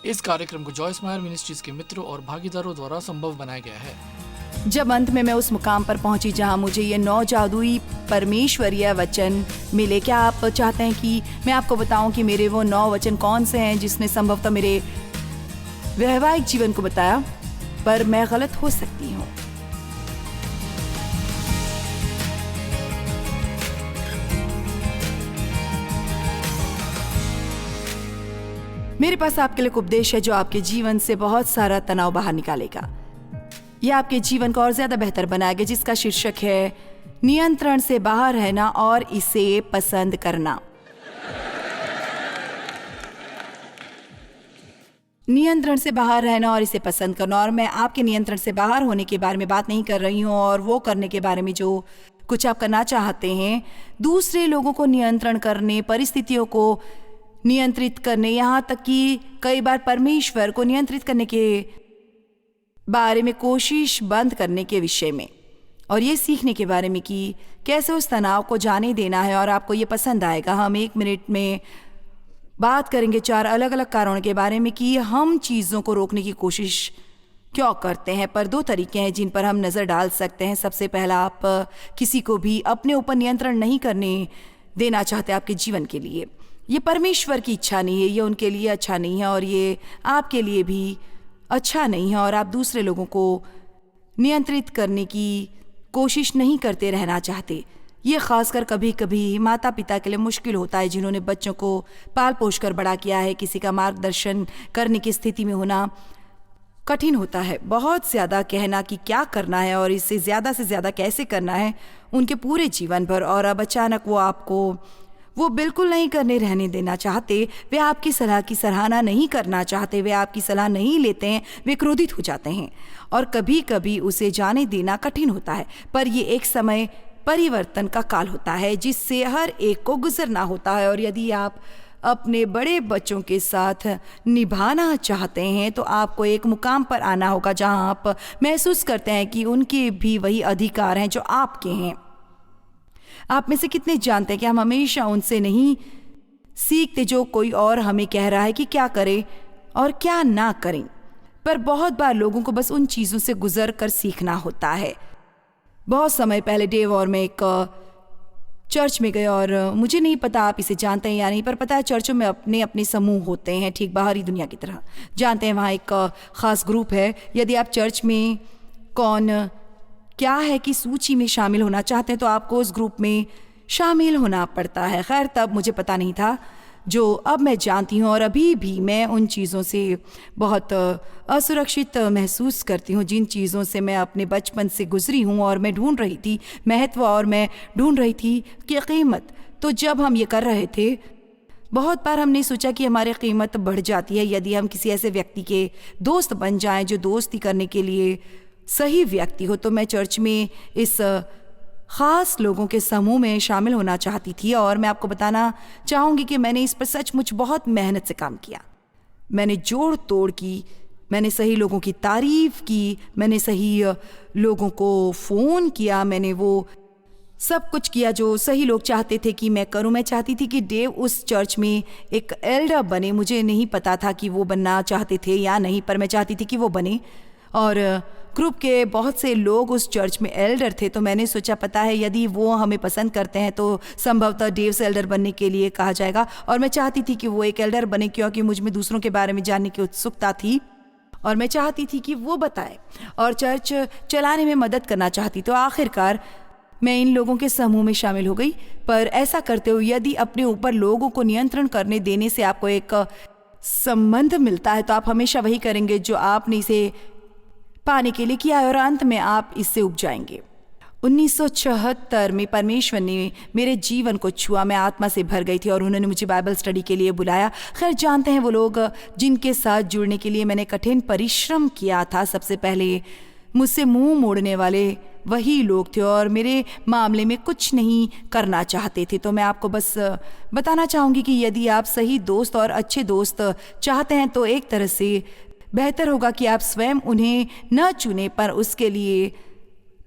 इस कार्यक्रम को जॉयस मायर मिनिस्ट्रीज के मित्रों और भागीदारों द्वारा संभव बनाया गया है। जब अंत में मैं उस मुकाम पर पहुंची जहां मुझे ये 9 जादुई परमेश्वरीय वचन मिले, क्या आप चाहते हैं कि मैं आपको बताऊं कि मेरे वो 9 वचन कौन से हैं जिसने संभवतः मेरे वैवाहिक जीवन को बताया? पर मैं गलत हो सकती हूँ। मेरे पास आपके लिए एक उपदेश है जो आपके जीवन से बहुत सारा तनाव बाहर निकालेगा। यह आपके जीवन को और ज्यादा बेहतर बनाएगा, जिसका शीर्षक है नियंत्रण से बाहर रहना और इसे पसंद करना। नियंत्रण से बाहर रहना और इसे पसंद करना। और मैं आपके नियंत्रण से बाहर होने के बारे में बात नहीं कर रही हूँ और वो करने के बारे में जो कुछ आप करना चाहते हैं, दूसरे लोगों को नियंत्रण करने, परिस्थितियों को नियंत्रित करने, यहाँ तक कि कई बार परमेश्वर को नियंत्रित करने के बारे में कोशिश बंद करने के विषय में, और ये सीखने के बारे में कि कैसे उस तनाव को जाने देना है। और आपको ये पसंद आएगा। हम 1 मिनट में बात करेंगे 4 अलग अलग कारणों के बारे में कि हम चीज़ों को रोकने की कोशिश क्यों करते हैं। पर 2 तरीके हैं जिन पर हम नज़र डाल सकते हैं। सबसे पहला, आप किसी को भी अपने ऊपर नियंत्रण नहीं करने देना चाहते आपके जीवन के लिए। ये परमेश्वर की इच्छा नहीं है, ये उनके लिए अच्छा नहीं है और ये आपके लिए भी अच्छा नहीं है। और आप दूसरे लोगों को नियंत्रित करने की कोशिश नहीं करते रहना चाहते। ये खासकर कभी कभी माता पिता के लिए मुश्किल होता है जिन्होंने बच्चों को पाल पोष कर बड़ा किया है। किसी का मार्गदर्शन करने की स्थिति में होना कठिन होता है। बहुत ज़्यादा कहना कि क्या करना है और इससे ज़्यादा से ज़्यादा कैसे करना है उनके पूरे जीवन भर, और अब अचानक वो आपको वो बिल्कुल नहीं करने रहने देना चाहते। वे आपकी सलाह की सराहना नहीं करना चाहते, वे आपकी सलाह नहीं लेते हैं, वे क्रोधित हो जाते हैं और कभी कभी उसे जाने देना कठिन होता है। पर ये एक समय परिवर्तन का काल होता है जिससे हर एक को गुजरना होता है। और यदि आप अपने बड़े बच्चों के साथ निभाना चाहते हैं तो आपको एक मुकाम पर आना होगा जहां आप महसूस करते हैं कि उनके भी वही अधिकार हैं जो आपके हैं। आप में से कितने जानते हैं कि हम हमेशा उनसे नहीं सीखते जो कोई और हमें कह रहा है कि क्या करें और क्या ना करें, पर बहुत बार लोगों को बस उन चीज़ों से गुजर कर सीखना होता है। बहुत समय पहले डेव और मैं एक चर्च में गए, और मुझे नहीं पता आप इसे जानते हैं या नहीं, पर पता है चर्चों में अपने अपने समूह होते हैं, ठीक बाहरी दुनिया की तरह। जानते हैं वहाँ एक ख़ास ग्रुप है। यदि आप चर्च में कौन क्या है कि सूची में शामिल होना चाहते हैं तो आपको उस ग्रुप में शामिल होना पड़ता है। खैर, तब मुझे पता नहीं था जो अब मैं जानती हूँ, और अभी भी मैं उन चीज़ों से बहुत असुरक्षित महसूस करती हूँ जिन चीज़ों से मैं अपने बचपन से गुजरी हूँ। और मैं ढूंढ रही थी महत्व, और मैं ढूंढ रही थी कि कीमत। तो जब हम ये कर रहे थे, बहुत बार हमने सोचा कि हमारी कीमत बढ़ जाती है यदि हम किसी ऐसे व्यक्ति के दोस्त बन जाएं जो दोस्ती करने के लिए सही व्यक्ति हो। तो मैं चर्च में इस ख़ास लोगों के समूह में शामिल होना चाहती थी, और मैं आपको बताना चाहूँगी कि मैंने इस पर सचमुच बहुत मेहनत से काम किया। मैंने जोड़ तोड़ की, मैंने सही लोगों की तारीफ़ की, मैंने सही लोगों को फ़ोन किया, मैंने वो सब कुछ किया जो सही लोग चाहते थे कि मैं करूं। मैं चाहती थी कि डेव उस चर्च में एक एल्डर बने। मुझे नहीं पता था कि वो बनना चाहते थे या नहीं, पर मैं चाहती थी कि वो बने। और ग्रुप के बहुत से लोग उस चर्च में एल्डर थे, तो मैंने सोचा पता है यदि वो हमें पसंद करते हैं तो संभवतः डेव से एल्डर बनने के लिए कहा जाएगा। और मैं चाहती थी कि वो एक एल्डर बने क्योंकि मुझ में दूसरों के बारे में जानने की उत्सुकता थी, और मैं चाहती थी कि वो बताए और चर्च चलाने में मदद करना चाहती। तो आखिरकार मैं इन लोगों के समूह में शामिल हो गई। पर ऐसा करते हुए यदि अपने ऊपर लोगों को नियंत्रण करने देने से आपको एक संबंध मिलता है तो आप हमेशा वही करेंगे जो आपने इसे पाने के लिए किया है, और अंत में आप इससे उब जाएंगे। 1976 में परमेश्वर ने मेरे जीवन को छुआ। मैं आत्मा से भर गई थी और उन्होंने मुझे बाइबल स्टडी के लिए बुलाया। खैर, जानते हैं वो लोग जिनके साथ जुड़ने के लिए मैंने कठिन परिश्रम किया था, सबसे पहले मुझसे मुंह मोड़ने वाले वही लोग थे और मेरे मामले में कुछ नहीं करना चाहते थे। तो मैं आपको बस बताना चाहूँगी कि यदि आप सही दोस्त और अच्छे दोस्त चाहते हैं तो एक तरह से बेहतर होगा कि आप स्वयं उन्हें न चुनें, पर उसके लिए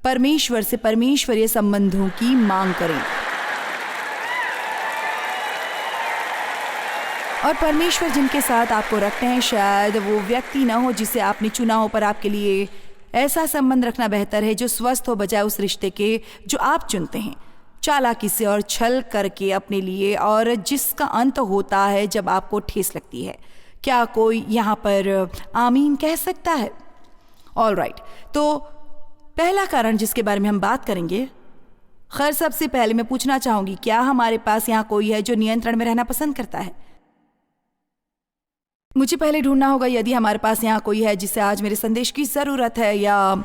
परमेश्वर से परमेश्वरीय संबंधों की मांग करें। और परमेश्वर जिनके साथ आपको रखते हैं शायद वो व्यक्ति ना हो जिसे आपने चुना हो, पर आपके लिए ऐसा संबंध रखना बेहतर है जो स्वस्थ हो बजाय उस रिश्ते के जो आप चुनते हैं चालाकी से और छल करके अपने लिए, और जिसका अंत होता है जब आपको ठेस लगती है। क्या कोई यहाँ पर आमीन कह सकता है? ऑलराइट, तो पहला कारण जिसके बारे में हम बात करेंगे, खैर सबसे पहले मैं पूछना चाहूंगी, क्या हमारे पास यहाँ कोई है जो नियंत्रण में रहना पसंद करता है? मुझे पहले ढूंढना होगा यदि हमारे पास यहाँ कोई है जिसे आज मेरे संदेश की ज़रूरत है, या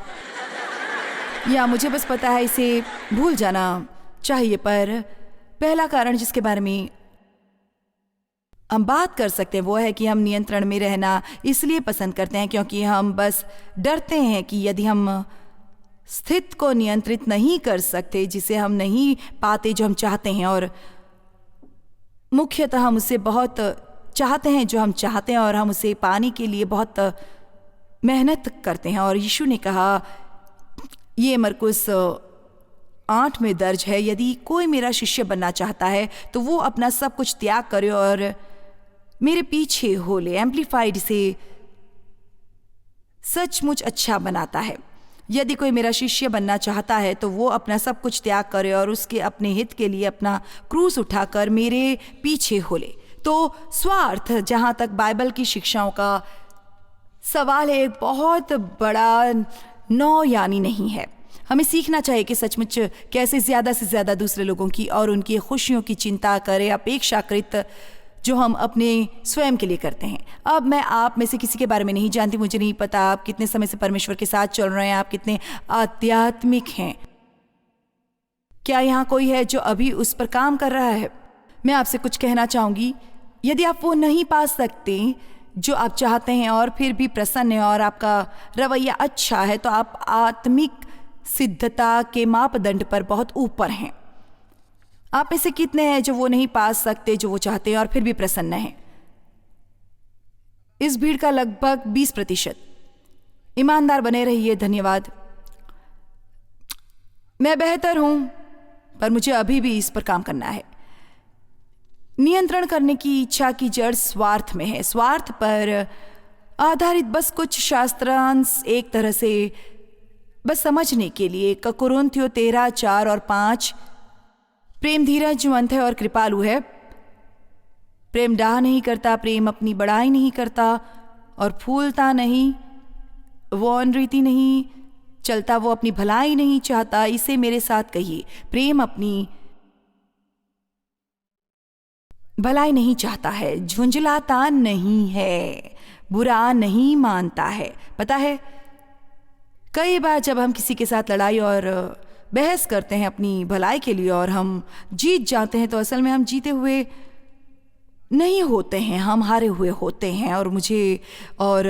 मुझे बस पता है इसे भूल जाना चाहिए। पर पहला कारण जिसके बारे में हम बात कर सकते हैं वो है कि हम नियंत्रण में रहना इसलिए पसंद करते हैं क्योंकि हम बस डरते हैं कि यदि हम स्थिति को नियंत्रित नहीं कर सकते, जिसे हम नहीं पाते जो हम चाहते हैं, और मुख्यतः हम उसे बहुत चाहते हैं जो हम चाहते हैं और हम उसे पाने के लिए बहुत मेहनत करते हैं। और यीशु ने कहा, ये मरकुस 8 में दर्ज है, यदि कोई मेरा शिष्य बनना चाहता है तो वो अपना सब कुछ त्याग करे और मेरे पीछे हो ले। एम्प्लीफाइड से सचमुच अच्छा बनाता है। यदि कोई मेरा शिष्य बनना चाहता है तो वो अपना सब कुछ त्याग करे और उसके अपने हित के लिए अपना क्रूस उठाकर मेरे पीछे हो ले। तो स्वार्थ, जहाँ तक बाइबल की शिक्षाओं का सवाल है, एक बहुत बड़ा नौयानी नहीं है। हमें सीखना चाहिए कि सचमुच कैसे ज़्यादा से ज़्यादा दूसरे लोगों की और उनकी खुशियों की चिंता करें, अपेक्षाकृत जो हम अपने स्वयं के लिए करते हैं। अब मैं आप में से किसी के बारे में नहीं जानती, मुझे नहीं पता आप कितने समय से परमेश्वर के साथ चल रहे हैं, आप कितने आध्यात्मिक हैं। क्या यहाँ कोई है जो अभी उस पर काम कर रहा है? मैं आपसे कुछ कहना चाहूँगी, यदि आप वो नहीं पा सकते जो आप चाहते हैं और फिर भी प्रसन्न है और आपका रवैया अच्छा है, तो आप आत्मिक सिद्धता के मापदंड पर बहुत ऊपर हैं। आप में से कितने हैं जो वो नहीं पा सकते जो वो चाहते हैं और फिर भी प्रसन्न हैं? इस भीड़ का लगभग 20%। ईमानदार बने रहिए। धन्यवाद। मैं बेहतर हूं, पर मुझे अभी भी इस पर काम करना है। नियंत्रण करने की इच्छा की जड़ स्वार्थ में है, स्वार्थ पर आधारित बस कुछ शास्त्रांश एक तरह से बस समझने के लिए। कुरिन्थियों 13:4 और 5, प्रेम धीरजवंत है और कृपालु है, प्रेम डाह नहीं करता, प्रेम अपनी बड़ाई नहीं करता और फूलता नहीं, वो अनरीति नहीं चलता, वो अपनी भलाई नहीं चाहता। इसे मेरे साथ कहिए, प्रेम अपनी भलाई नहीं चाहता है, झुंझलाता नहीं है, बुरा नहीं मानता है। पता है, कई बार जब हम किसी के साथ लड़ाई और बहस करते हैं अपनी भलाई के लिए और हम जीत जाते हैं, तो असल में हम जीते हुए नहीं होते हैं, हम हारे हुए होते हैं। और मुझे और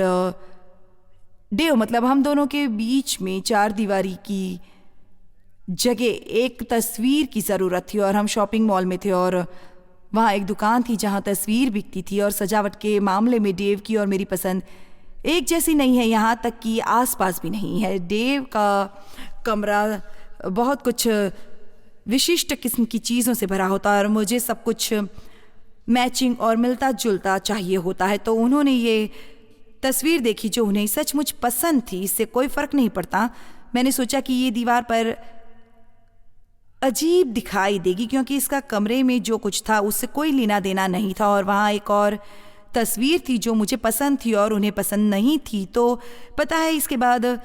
डेव, मतलब हम दोनों के बीच में 4 दीवारी की जगह एक तस्वीर की ज़रूरत थी। और हम शॉपिंग मॉल में थे और वहाँ एक दुकान थी जहाँ तस्वीर बिकती थी। और सजावट के मामले में डेव की और मेरी पसंद एक जैसी नहीं है, यहाँ तक कि आसपास भी नहीं है। डेव का कमरा बहुत कुछ विशिष्ट किस्म की चीज़ों से भरा होता है और मुझे सब कुछ मैचिंग और मिलता जुलता चाहिए होता है। तो उन्होंने ये तस्वीर देखी जो उन्हें सचमुच पसंद थी। इससे कोई फ़र्क नहीं पड़ता। मैंने सोचा कि ये दीवार पर अजीब दिखाई देगी क्योंकि इसका कमरे में जो कुछ था उससे कोई लेना देना नहीं था। और वहाँ एक और तस्वीर थी जो मुझे पसंद थी और उन्हें पसंद नहीं थी। तो पता है इसके बाद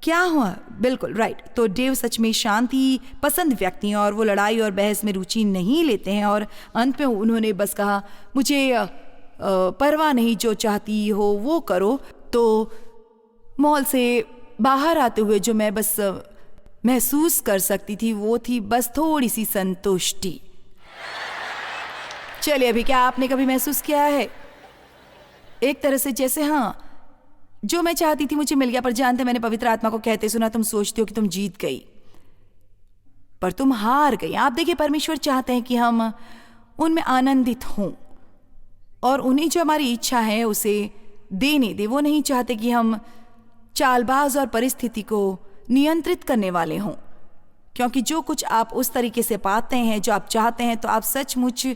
क्या हुआ? बिल्कुल राइट। तो डेव सच में शांति पसंद व्यक्ति हैं और वो लड़ाई और बहस में रुचि नहीं लेते हैं। और अंत में उन्होंने बस कहा, मुझे परवाह नहीं, जो चाहती हो वो करो। तो मॉल से बाहर आते हुए जो मैं बस महसूस कर सकती थी वो थी बस थोड़ी सी संतुष्टि। चलिए, अभी क्या आपने कभी महसूस किया है एक तरह से जैसे हाँ, जो मैं चाहती थी मुझे मिल गया, पर जानते मैंने पवित्र आत्मा को कहते सुना, तुम सोचते हो कि तुम जीत गई पर तुम हार गई। आप देखिए, परमेश्वर चाहते हैं कि हम उनमें आनंदित हों और उन्हें जो हमारी इच्छा है उसे देने दे। वो नहीं चाहते कि हम चालबाज और परिस्थिति को नियंत्रित करने वाले हों, क्योंकि जो कुछ आप उस तरीके से पाते हैं जो आप चाहते हैं, तो आप सचमुच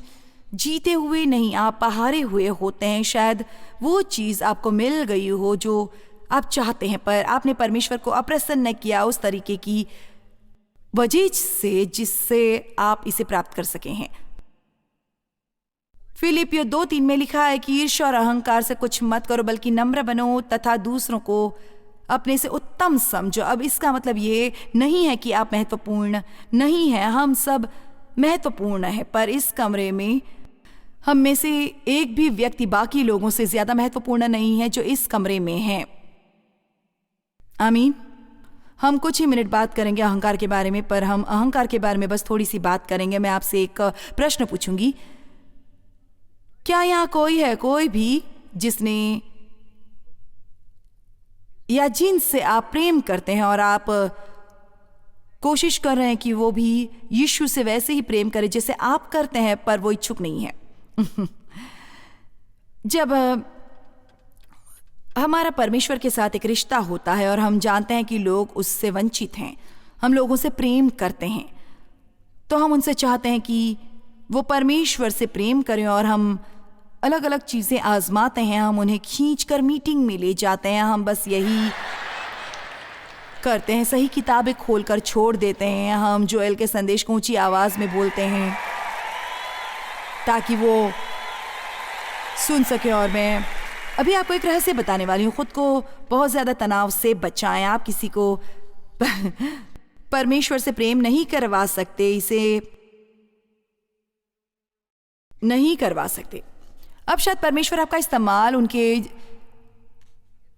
जीते हुए नहीं, आप हारे हुए होते हैं। शायद वो चीज़ आपको मिल गई हो जो आप चाहते हैं, पर आपने परमेश्वर को अप्रसन्न किया उस तरीके की वजह से जिससे आप इसे प्राप्त कर सके हैं। फिलिपियो 2:3 में लिखा है कि ईर्ष्या और अहंकार से कुछ मत करो, बल्कि नम्र बनो तथा दूसरों को अपने से उत्तम समझो। अब इसका मतलब ये नहीं है कि आप महत्वपूर्ण नहीं हैं, हम सब महत्वपूर्ण है, पर इस कमरे में हम में से एक भी व्यक्ति बाकी लोगों से ज्यादा महत्वपूर्ण नहीं है जो इस कमरे में है। आमीन। हम कुछ ही मिनट बात करेंगे अहंकार के बारे में, पर हम अहंकार के बारे में बस थोड़ी सी बात करेंगे। मैं आपसे एक प्रश्न पूछूंगी, क्या यहाँ कोई है, कोई भी जिसने या जिनसे आप प्रेम करते हैं और आप कोशिश कर रहे हैं कि वो भी यीशु से वैसे ही प्रेम करे जैसे आप करते हैं, पर वो इच्छुक नहीं है? जब हमारा परमेश्वर के साथ एक रिश्ता होता है और हम जानते हैं कि लोग उससे वंचित हैं, हम लोगों से प्रेम करते हैं, तो हम उनसे चाहते हैं कि वो परमेश्वर से प्रेम करें और हम अलग अलग चीज़ें आजमाते हैं। हम उन्हें खींचकर मीटिंग में ले जाते हैं, हम बस यही करते हैं, सही किताबें खोलकर छोड़ देते हैं, हम जोएल के संदेश को ऊंची आवाज़ में बोलते हैं ताकि वो सुन सके। और मैं अभी आपको एक रहस्य बताने वाली हूँ। खुद को बहुत ज़्यादा तनाव से बचाएं। आप किसी को परमेश्वर से प्रेम नहीं करवा सकते, इसे नहीं करवा सकते। अब शायद परमेश्वर आपका इस्तेमाल उनके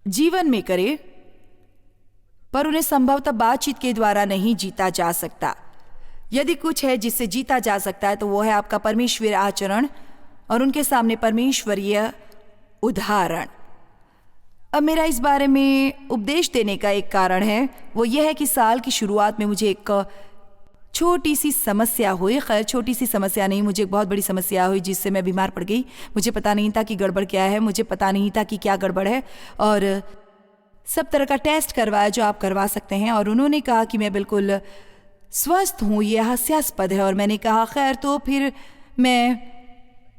जीवन में करे, पर उन्हें संभवतः बातचीत के द्वारा नहीं जीता जा सकता। यदि कुछ है जिससे जीता जा सकता है तो वो है आपका परमेश्वरीय आचरण और उनके सामने परमेश्वरीय उदाहरण। अब मेरा इस बारे में उपदेश देने का एक कारण है, वो यह है कि साल की शुरुआत में मुझे एक छोटी सी समस्या हुई। खैर, छोटी सी समस्या नहीं, मुझे एक बहुत बड़ी समस्या हुई जिससे मैं बीमार पड़ गई। मुझे पता नहीं था कि गड़बड़ क्या है, मुझे पता नहीं था कि क्या गड़बड़ है, और सब तरह का टेस्ट करवाया जो आप करवा सकते हैं, और उन्होंने कहा कि मैं बिल्कुल स्वस्थ हूँ। ये हास्यास्पद है। और मैंने कहा खैर, तो फिर मैं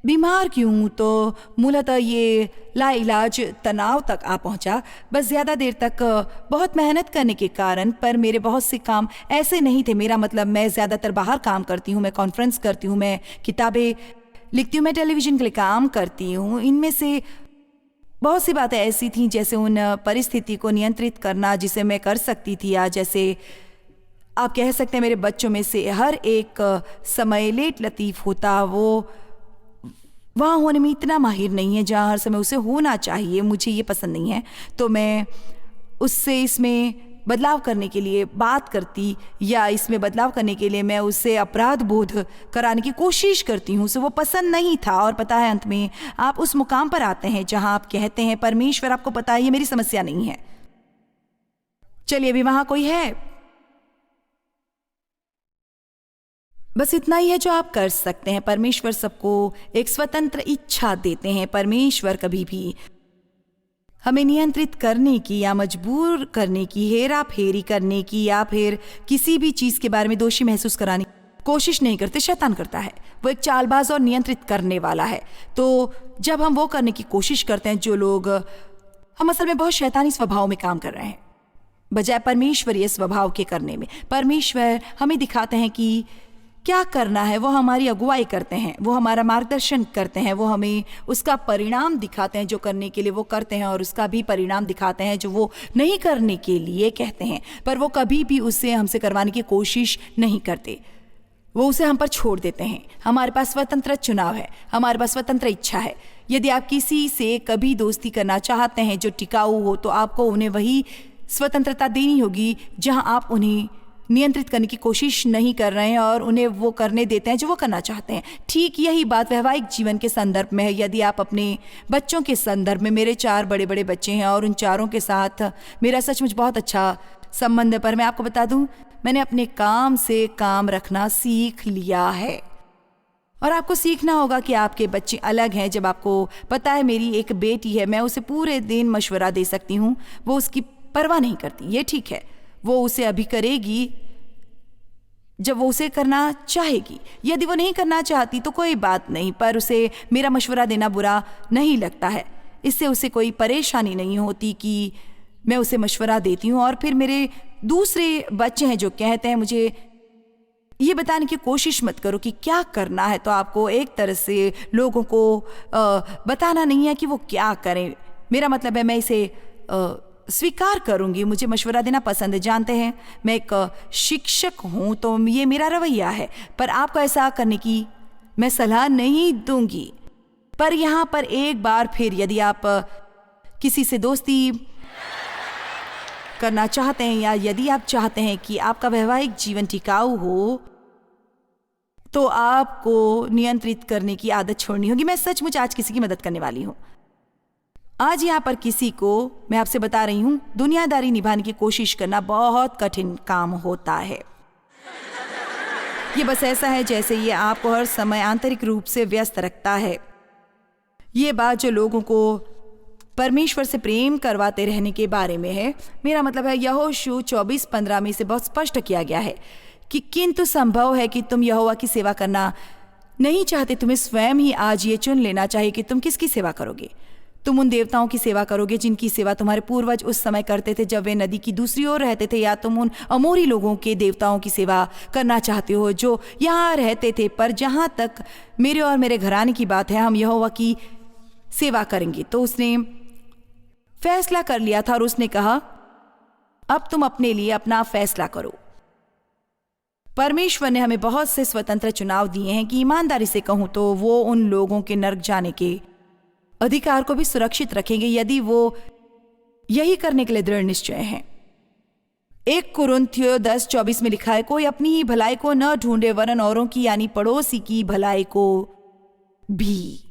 बीमार क्यों हूँ? तो मूलतः ये लाइलाज तनाव तक आ पहुँचा, बस ज़्यादा देर तक बहुत मेहनत करने के कारण। पर मेरे बहुत से काम ऐसे नहीं थे, मेरा मतलब मैं ज़्यादातर बाहर काम करती हूँ, मैं कॉन्फ्रेंस करती हूँ, मैं किताबें लिखती हूँ, मैं टेलीविज़न के लिए काम करती हूँ। इनमें से बहुत सी बातें ऐसी थीं जैसे उन परिस्थिति को नियंत्रित करना जिसे मैं कर सकती थी, या जैसे आप कह सकते हैं मेरे बच्चों में से हर एक समय लेट लतीफ़ होता, वो वहाँ होने में इतना माहिर नहीं है जहाँ हर समय उसे होना चाहिए। मुझे ये पसंद नहीं है, तो मैं उससे इसमें बदलाव करने के लिए बात करती, या इसमें बदलाव करने के लिए मैं उससे अपराध बोध कराने की कोशिश करती हूँ। उसे वो पसंद नहीं था, और पता है अंत में आप उस मुकाम पर आते हैं जहाँ आप कहते हैं परमेश्वर आपको पता है ये मेरी समस्या नहीं है। चलिए, अभी वहाँ कोई है? बस इतना ही है जो आप कर सकते हैं। परमेश्वर सबको एक स्वतंत्र इच्छा देते हैं। परमेश्वर कभी भी हमें नियंत्रित करने की या मजबूर करने की, हेरा फेरी करने की, या फिर किसी भी चीज़ के बारे में दोषी महसूस कराने की कोशिश नहीं करते। शैतान करता है, वो एक चालबाज और नियंत्रित करने वाला है। तो जब हम वो करने की कोशिश करते हैं, जो लोग हम असल में बहुत शैतानी स्वभाव में काम कर रहे हैं बजाय परमेश्वरीय स्वभाव के करने में। परमेश्वर हमें दिखाते हैं कि क्या करना है, वो हमारी अगुवाई करते हैं, वो हमारा मार्गदर्शन करते हैं, वो हमें उसका परिणाम दिखाते हैं जो करने के लिए वो करते हैं, और उसका भी परिणाम दिखाते हैं जो वो नहीं करने के लिए कहते हैं। पर वो कभी भी उससे हमसे करवाने की कोशिश नहीं करते, वो उसे हम पर छोड़ देते हैं। हमारे पास स्वतंत्र चुनाव है, हमारे पास स्वतंत्र इच्छा है। यदि आप किसी से कभी दोस्ती करना चाहते हैं जो टिकाऊ हो, तो आपको उन्हें वही स्वतंत्रता देनी होगी जहां आप उन्हें नियंत्रित करने की कोशिश नहीं कर रहे हैं और उन्हें वो करने देते हैं जो वो करना चाहते हैं। ठीक यही बात वैवाहिक जीवन के संदर्भ में है। यदि आप अपने बच्चों के संदर्भ में, मेरे 4 बड़े बड़े बच्चे हैं और उन चारों के साथ मेरा सचमुच बहुत अच्छा संबंध है, पर मैं आपको बता दूं, मैंने अपने काम से काम रखना सीख लिया है। और आपको सीखना होगा कि आपके बच्चे अलग हैं। जब आपको पता है मेरी एक बेटी है, मैं उसे पूरे दिन मशवरा दे सकती हूँ, वो उसकी परवाह नहीं करती, ये ठीक है, वो उसे अभी करेगी, जब वो उसे करना चाहेगी। यदि वो नहीं करना चाहती तो कोई बात नहीं, पर उसे मेरा मशवरा देना बुरा नहीं लगता है। इससे उसे कोई परेशानी नहीं होती कि मैं उसे मशवरा देती हूँ। और फिर मेरे दूसरे बच्चे हैं जो कहते हैं मुझे ये बताने की कोशिश मत करो कि क्या करना है। तो आपको एक तरह से लोगों को बताना नहीं है कि वो क्या करें। मेरा मतलब है मैं इसे स्वीकार करूंगी, मुझे मशवरा देना पसंद है। जानते हैं मैं एक शिक्षक हूं तो ये मेरा रवैया है, पर आपको ऐसा करने की मैं सलाह नहीं दूंगी। पर यहाँ पर एक बार फिर यदि आप किसी से दोस्ती करना चाहते हैं या यदि आप चाहते हैं कि आपका वैवाहिक जीवन टिकाऊ हो तो आपको नियंत्रित करने की आदत छोड़नी होगी। मैं सचमुच आज किसी की मदद करने वाली हूं। आज यहाँ पर किसी को मैं आपसे बता रही हूं, दुनियादारी निभाने की कोशिश करना बहुत कठिन काम होता है। ये बस ऐसा है जैसे ये आपको हर समय आंतरिक रूप से व्यस्त रखता है। ये बात जो लोगों को परमेश्वर से प्रेम करवाते रहने के बारे में है। मेरा मतलब है यहोशू 24:15 में इसे बहुत स्पष्ट किया गया है कि किंतु संभव है कि तुम यहोवा की सेवा करना नहीं चाहते। तुम्हें स्वयं ही आज ये चुन लेना चाहिए कि तुम किसकी सेवा करोगे। तुम उन देवताओं की सेवा करोगे जिनकी सेवा तुम्हारे पूर्वज उस समय करते थे जब वे नदी की दूसरी ओर रहते थे, या तुम उन अमोरी लोगों के देवताओं की सेवा करना चाहते हो जो यहाँ रहते थे। पर जहाँ तक मेरे और मेरे घराने की बात है, हम यहोवा की सेवा करेंगे। तो उसने फैसला कर लिया था और उसने कहा अब तुम अपने लिए अपना फैसला करो। परमेश्वर ने हमें बहुत से स्वतंत्र चुनाव दिए हैं कि ईमानदारी से कहूं तो वो उन लोगों के नरक जाने के अधिकार को भी सुरक्षित रखेंगे यदि वो यही करने के लिए दृढ़ निश्चय हैं। 1 कुरिन्थियों 10:24 में लिखा है, कोई अपनी ही भलाई को न ढूंढे वरन औरों की यानी पड़ोसी की भलाई को भी।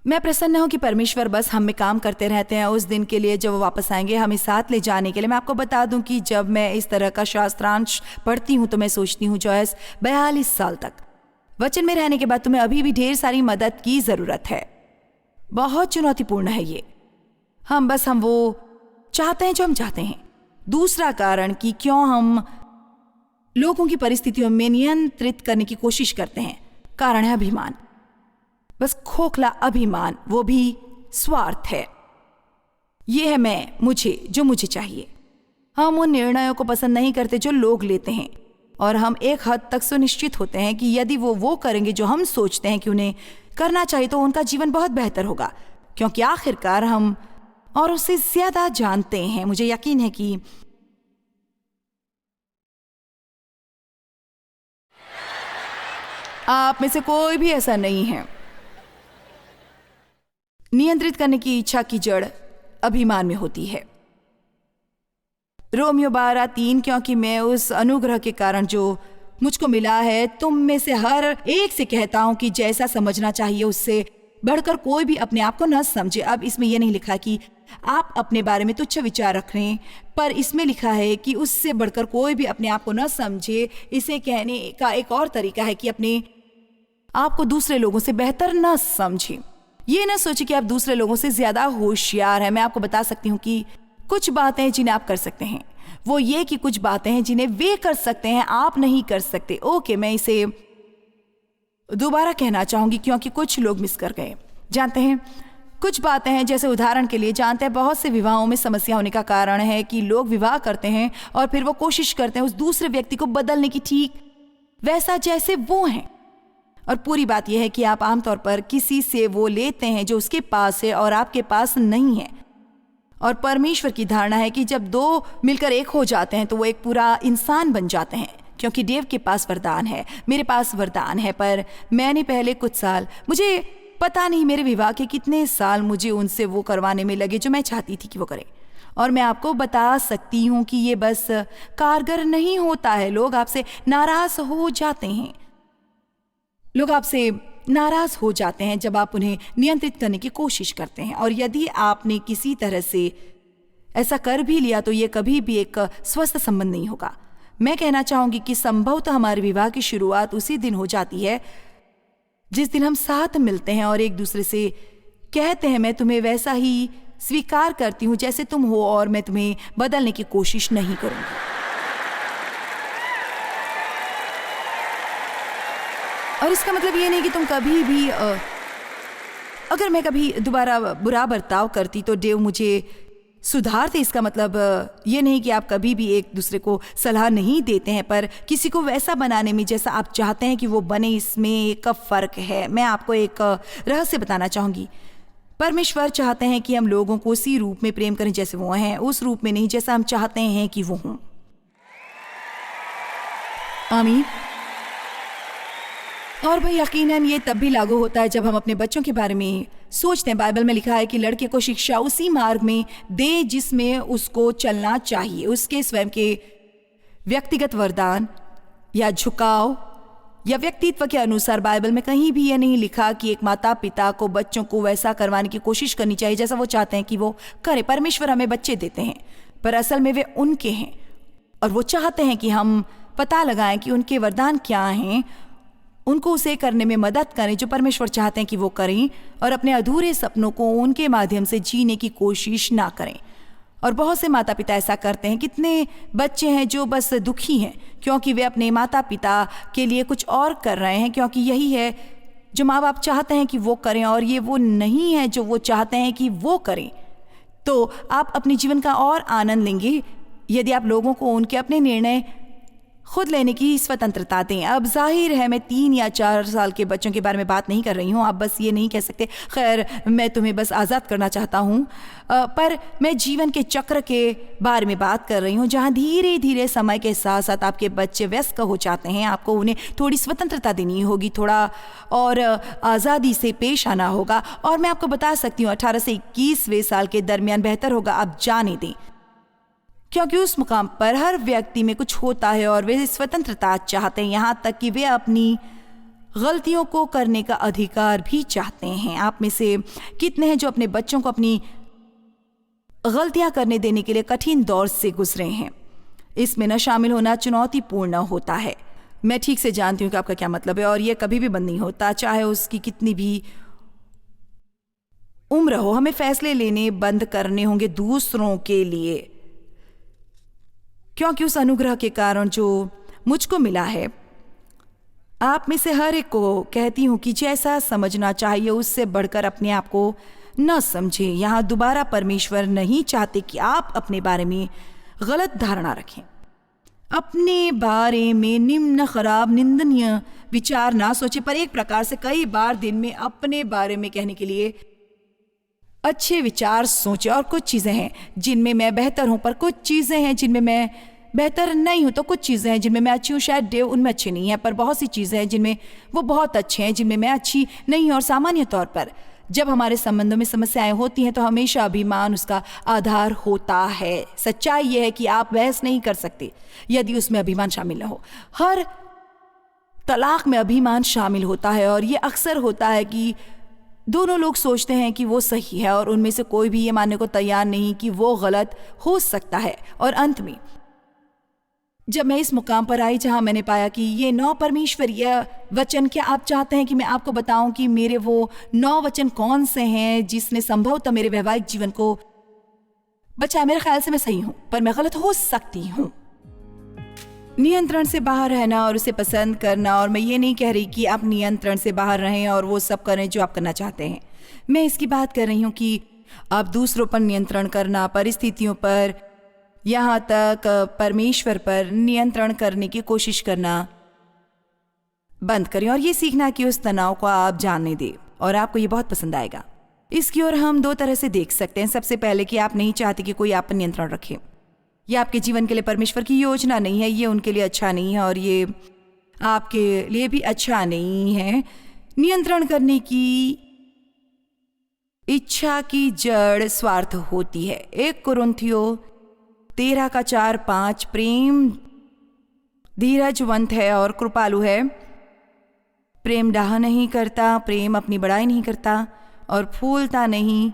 मैं प्रसन्न हूं कि परमेश्वर बस हम में काम करते रहते हैं उस दिन के लिए जब वो वापस आएंगे हमें साथ ले जाने के लिए। मैं आपको बता दूं कि जब मैं इस तरह का शास्त्रांश पढ़ती हूं तो मैं सोचती हूं जॉयस 42 साल तक वचन में रहने के बाद तुम्हें अभी भी ढेर सारी मदद की जरूरत है। बहुत चुनौतीपूर्ण है ये। हम वो चाहते हैं जो हम चाहते हैं। दूसरा कारण कि क्यों हम लोगों की परिस्थितियों में नियंत्रित करने की कोशिश करते हैं, कारण है अभिमान। बस खोखला अभिमान, वो भी स्वार्थ है। ये है मैं, मुझे, जो मुझे चाहिए। हम उन निर्णयों को पसंद नहीं करते जो लोग लेते हैं, और हम एक हद तक सुनिश्चित होते हैं कि यदि वो करेंगे जो हम सोचते हैं कि उन्हें करना चाहिए तो उनका जीवन बहुत बेहतर होगा, क्योंकि आखिरकार हम और उससे ज्यादा जानते हैं। मुझे यकीन है कि आप में से कोई भी ऐसा नहीं है। नियंत्रित करने की इच्छा की जड़ अभिमान में होती है। रोमियो 12:3, क्योंकि मैं उस अनुग्रह के कारण जो मुझको मिला है तुम में से हर एक से कहता हूं कि जैसा समझना चाहिए उससे बढ़कर कोई भी अपने आप को न समझे। अब इसमें यह नहीं लिखा कि आप अपने बारे में तुच्छ विचार रखें, पर इसमें लिखा है कि उससे बढ़कर कोई भी अपने आप को न समझे। इसे कहने का एक और तरीका है कि अपने आप को दूसरे लोगों से बेहतर न समझें। ये न सोचे कि आप दूसरे लोगों से ज्यादा होशियार हैं। मैं आपको बता सकती हूँ कि कुछ बातें हैं जिन्हें आप कर सकते हैं, वो ये कि कुछ बातें हैं जिन्हें वे कर सकते हैं, आप नहीं कर सकते। ओके, मैं इसे दोबारा कहना चाहूंगी क्योंकि कुछ लोग मिस कर गए। जानते हैं, कुछ बातें हैं, जैसे उदाहरण के लिए जानते हैं बहुत से विवाहों में समस्या होने का कारण है कि लोग विवाह करते हैं और फिर वो कोशिश करते हैं उस दूसरे व्यक्ति को बदलने की, ठीक वैसा जैसे वो हैं। और पूरी बात यह है कि आप आमतौर पर किसी से वो लेते हैं जो उसके पास है और आपके पास नहीं है। और परमेश्वर की धारणा है कि जब दो मिलकर एक हो जाते हैं तो वो एक पूरा इंसान बन जाते हैं, क्योंकि देव के पास वरदान है, मेरे पास वरदान है। पर मैंने पहले कुछ साल, मुझे पता नहीं मेरे विवाह के कितने साल मुझे उनसे वो करवाने में लगे जो मैं चाहती थी कि वो करें। और मैं आपको बता सकती हूँ कि ये बस कारगर नहीं होता है। लोग आपसे नाराज हो जाते हैं। लोग आपसे नाराज हो जाते हैं जब आप उन्हें नियंत्रित करने की कोशिश करते हैं। और यदि आपने किसी तरह से ऐसा कर भी लिया तो ये कभी भी एक स्वस्थ संबंध नहीं होगा। मैं कहना चाहूंगी कि संभवतः हमारे विवाह की शुरुआत उसी दिन हो जाती है जिस दिन हम साथ मिलते हैं और एक दूसरे से कहते हैं मैं तुम्हें वैसा ही स्वीकार करती हूं जैसे तुम हो और मैं तुम्हें बदलने की कोशिश नहीं करूंगी। और इसका मतलब ये नहीं कि तुम कभी भी अगर मैं कभी दोबारा बुरा बर्ताव करती तो देव मुझे सुधारते। इसका मतलब ये नहीं कि आप कभी भी एक दूसरे को सलाह नहीं देते हैं, पर किसी को वैसा बनाने में जैसा आप चाहते हैं कि वो बने, इसमें एक फ़र्क है। मैं आपको एक रहस्य बताना चाहूँगी। परमेश्वर चाहते हैं कि हम लोगों को उसी रूप में प्रेम करें जैसे वो हैं, उस रूप में नहीं जैसा हम चाहते हैं कि वो हों। आमीन। और भाई यकीनन ये तब भी लागू होता है जब हम अपने बच्चों के बारे में सोचते हैं। बाइबल में लिखा है कि लड़के को शिक्षा उसी मार्ग में दे जिसमें उसको चलना चाहिए। उसके स्वयं के व्यक्तिगत वरदान या झुकाव या व्यक्तित्व के अनुसार बाइबल में कहीं भी यह नहीं लिखा कि एक माता पिता को बच्चों को वैसा करवाने की कोशिश करनी चाहिए जैसा वो चाहते हैं कि वो करें। परमेश्वर हमें बच्चे देते हैं, पर असल में वे उनके हैं और वो चाहते हैं कि हम पता लगाएं कि उनके वरदान क्या हैं, उनको उसे करने में मदद करें जो परमेश्वर चाहते हैं कि वो करें, और अपने अधूरे सपनों को उनके माध्यम से जीने की कोशिश ना करें। और बहुत से माता पिता ऐसा करते हैं। कितने बच्चे हैं जो बस दुखी हैं क्योंकि वे अपने माता पिता के लिए कुछ और कर रहे हैं, क्योंकि यही है जो माँ बाप चाहते हैं कि वो करें और ये वो नहीं है जो वो चाहते हैं कि वो करें। तो आप अपने जीवन का और आनंद लेंगे यदि आप लोगों को उनके अपने निर्णय खुद लेने की स्वतंत्रता दें। अब जाहिर है मैं 3 या 4 साल के बच्चों के बारे में बात नहीं कर रही हूँ। आप बस ये नहीं कह सकते, खैर मैं तुम्हें बस आज़ाद करना चाहता हूँ, पर मैं जीवन के चक्र के बारे में बात कर रही हूँ जहाँ धीरे धीरे समय के साथ साथ आपके बच्चे व्यस्त हो जाते हैं। आपको उन्हें थोड़ी स्वतंत्रता देनी होगी, थोड़ा और आज़ादी से पेश आना होगा। और मैं आपको बता सकती हूँ 18 से 21वें साल के दरमियान बेहतर होगा आप जाने दें, क्योंकि उस मुकाम पर हर व्यक्ति में कुछ होता है और वे स्वतंत्रता चाहते हैं, यहाँ तक कि वे अपनी गलतियों को करने का अधिकार भी चाहते हैं। आप में से कितने हैं जो अपने बच्चों को अपनी गलतियां करने देने के लिए कठिन दौर से गुजरे हैं? इसमें न शामिल होना चुनौतीपूर्ण होता है। मैं ठीक से जानती हूँ कि आपका क्या मतलब है, और यह कभी भी बंद नहीं होता, चाहे उसकी कितनी भी उम्र हो। हमें फैसले लेने बंद करने होंगे दूसरों के लिए, क्योंकि उस अनुग्रह के कारण जो मुझको मिला है, आप में से हर एक को कहती हूँ कि जैसा समझना चाहिए उससे बढ़कर अपने आप को न समझे। यहाँ दोबारा परमेश्वर नहीं चाहते कि आप अपने बारे में गलत धारणा रखें, अपने बारे में निम्न, खराब, निंदनीय विचार ना सोचें, पर एक प्रकार से कई बार दिन में अपने बारे में कहने के लिए अच्छे विचार सोचें। और कुछ चीज़ें हैं जिनमें मैं बेहतर हूँ, पर कुछ चीज़ें हैं जिनमें मैं बेहतर नहीं हूँ। तो कुछ चीज़ें हैं जिनमें मैं अच्छी हूँ, शायद देव उनमें अच्छी नहीं है, पर बहुत सी चीज़ें हैं जिनमें वो बहुत अच्छे हैं, जिनमें मैं अच्छी नहीं हूँ। और सामान्य तौर पर जब हमारे संबंधों में समस्याएं होती हैं तो हमेशा अभिमान उसका आधार होता है। सच्चाई यह है कि आप बहस नहीं कर सकते यदि उसमें अभिमान शामिल न हो। हर तलाक में अभिमान शामिल होता है, और ये अक्सर होता है कि दोनों लोग सोचते हैं कि वो सही है और उनमें से कोई भी ये मानने को तैयार नहीं कि वो गलत हो सकता है। और अंत में जब मैं इस मुकाम पर आई जहां मैंने पाया कि ये 9 परमेश्वरीय वचन, क्या आप चाहते हैं कि मैं आपको बताऊं कि मेरे वो 9 वचन कौन से हैं जिसने संभवतः मेरे वैवाहिक जीवन को बचाया? मेरे ख्याल से मैं सही हूं, पर मैं गलत हो सकती हूं। नियंत्रण से बाहर रहना और उसे पसंद करना। और मैं ये नहीं कह रही कि आप नियंत्रण से बाहर रहें और वो सब करें जो आप करना चाहते हैं। मैं इसकी बात कर रही हूँ कि आप दूसरों पर नियंत्रण करना, परिस्थितियों पर, यहाँ तक परमेश्वर पर नियंत्रण करने की कोशिश करना बंद करें, और ये सीखना कि उस तनाव को आप जानने दें। और आपको ये बहुत पसंद आएगा। इसकी ओर हम 2 तरह से देख सकते हैं। सबसे पहले कि आप नहीं चाहते कि कोई आप पर नियंत्रण रखे। ये आपके जीवन के लिए परमेश्वर की योजना नहीं है, ये उनके लिए अच्छा नहीं है, और ये आपके लिए भी अच्छा नहीं है। नियंत्रण करने की इच्छा की जड़ स्वार्थ होती है। 1 कुरिन्थियों 13:4-5। प्रेम धीरजवंत है और कृपालु है, प्रेम डाह नहीं करता, प्रेम अपनी बड़ाई नहीं करता और फूलता नहीं,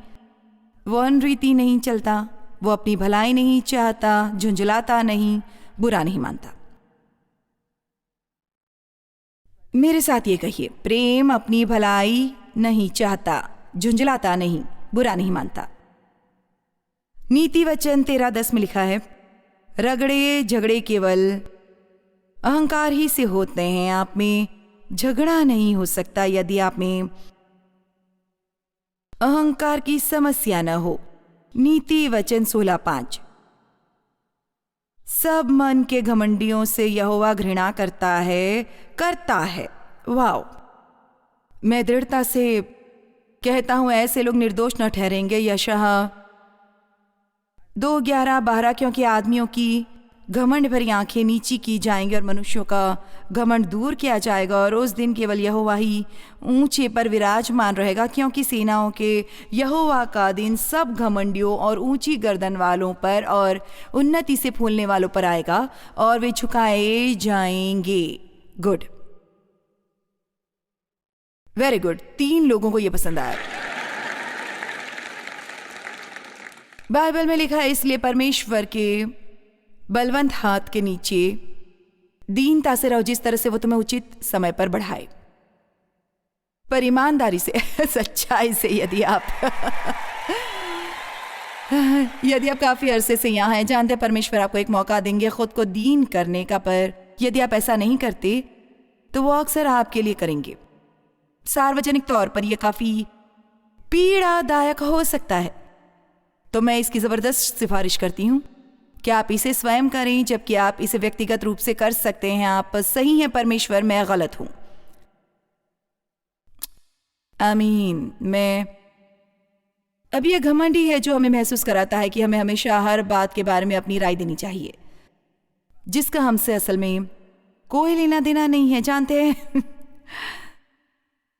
वो अनरीति नहीं चलता, वो अपनी भलाई नहीं चाहता, झुंझलाता नहीं, बुरा नहीं मानता। मेरे साथ ये कहिए, प्रेम अपनी भलाई नहीं चाहता, झुंझलाता नहीं, बुरा नहीं मानता। नीति वचन 13:10 में लिखा है, रगड़े झगड़े केवल अहंकार ही से होते हैं, आप में झगड़ा नहीं हो सकता यदि आप में अहंकार की समस्या न हो। नीति वचन 16:5। सब मन के घमंडियों से यहोवा घृणा करता है। वाओ! मैं दृढ़ता से कहता हूं ऐसे लोग निर्दोष न ठहरेंगे। यशायाह 2:11-12। क्योंकि आदमियों की घमंड भरी आंखें नीची की जाएंगी और मनुष्यों का घमंड दूर किया जाएगा, और उस दिन केवल यहोवा ही ऊंचे पर विराजमान रहेगा। क्योंकि सेनाओं के यहोवा का दिन सब घमंडियों और ऊंची गर्दन वालों पर और उन्नति से फूलने वालों पर आएगा, और वे झुकाए जाएंगे। Good, very good. 3 लोगों को यह पसंद आया। बाइबल में लिखा है, इसलिए परमेश्वर के बलवंत हाथ के नीचे दीनता से रहो, जिस तरह से वो तुम्हें उचित समय पर बढ़ाए। पर ईमानदारी से, सच्चाई से, यदि आप काफी अरसे से यहाँ हैं, जानते हैं परमेश्वर आपको एक मौका देंगे खुद को दीन करने का, पर यदि आप ऐसा नहीं करते तो वो अक्सर आपके लिए करेंगे। सार्वजनिक तौर पर यह काफी पीड़ादायक हो सकता है। तो मैं इसकी जबरदस्त सिफारिश करती हूं कि आप इसे स्वयं करें, जबकि आप इसे व्यक्तिगत रूप से कर सकते हैं। आप सही हैं परमेश्वर, मैं गलत हूं। आमीन। मैं अब यह घमंड ही है जो हमें महसूस कराता है कि हमें हमेशा हर बात के बारे में अपनी राय देनी चाहिए, जिसका हमसे असल में कोई लेना देना नहीं है। जानते हैं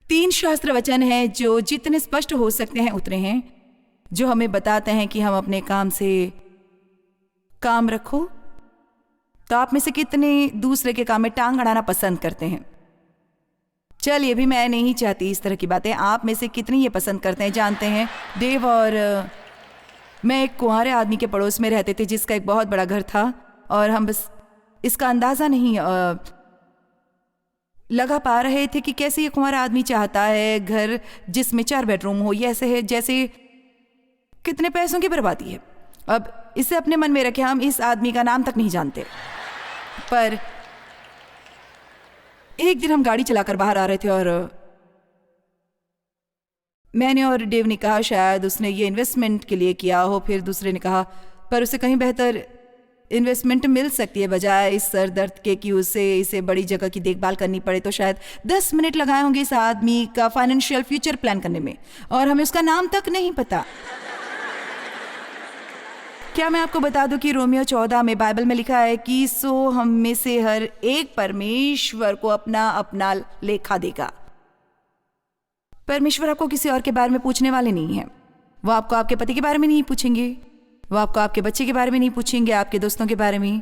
3 शास्त्र वचन हैं जो जितने स्पष्ट हो सकते हैं उतने हैं, जो हमें बताते हैं कि हम अपने काम से काम रखो। तो आप में से कितने दूसरे के काम में टांग अड़ाना पसंद करते हैं? चलिए, भी मैं नहीं चाहती इस तरह की बातें। आप में से कितने ये पसंद करते हैं? जानते हैं, देव और मैं एक कुंवारे आदमी के पड़ोस में रहते थे जिसका एक बहुत बड़ा घर था, और हम बस इसका अंदाजा नहीं लगा पा रहे थे कि कैसे ये कुंवारा आदमी चाहता है घर जिसमें 4 बेडरूम हो। ये ऐसे है जैसे कितने पैसों की बर्बादी है। अब इसे अपने मन में रखे, हम इस आदमी का नाम तक नहीं जानते, पर एक दिन हम गाड़ी चलाकर बाहर आ रहे थे और मैंने और डेव ने कहा शायद उसने ये इन्वेस्टमेंट के लिए किया हो। फिर दूसरे ने कहा पर उसे कहीं बेहतर इन्वेस्टमेंट मिल सकती है, बजाय इस सर दर्द के कि इसे बड़ी जगह की देखभाल करनी पड़े। तो शायद 10 मिनट लगाए होंगे इस आदमी का फाइनेंशियल फ्यूचर प्लान करने में, और हमें उसका नाम तक नहीं पता। क्या मैं आपको बता दूं कि रोमियो 14 में बाइबल में लिखा है कि सो हम में से हर एक परमेश्वर को अपना अपना लेखा देगा। परमेश्वर आपको किसी और के बारे में पूछने वाले नहीं हैं। वो आपको आपके पति के बारे में नहीं पूछेंगे, वो आपको आपके बच्चे के बारे में नहीं पूछेंगे, आपके दोस्तों के बारे में।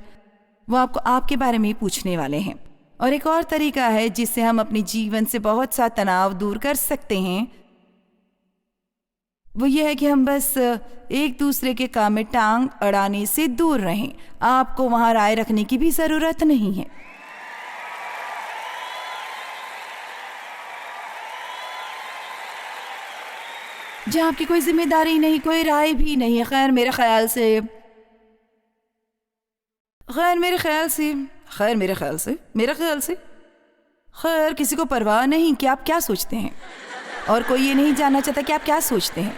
वो आपको आपके बारे में ही पूछने वाले हैं। और एक और तरीका है जिससे हम अपने जीवन से बहुत सा तनाव दूर कर सकते हैं, वो ये है कि हम बस एक दूसरे के काम में टांग अड़ाने से दूर रहें। आपको वहां राय रखने की भी जरूरत नहीं है। जहां आपकी कोई जिम्मेदारी नहीं, कोई राय भी नहीं है। खैर मेरे ख्याल से खैर किसी को परवाह नहीं कि आप क्या सोचते हैं, और कोई ये नहीं जानना चाहता कि आप क्या सोचते हैं।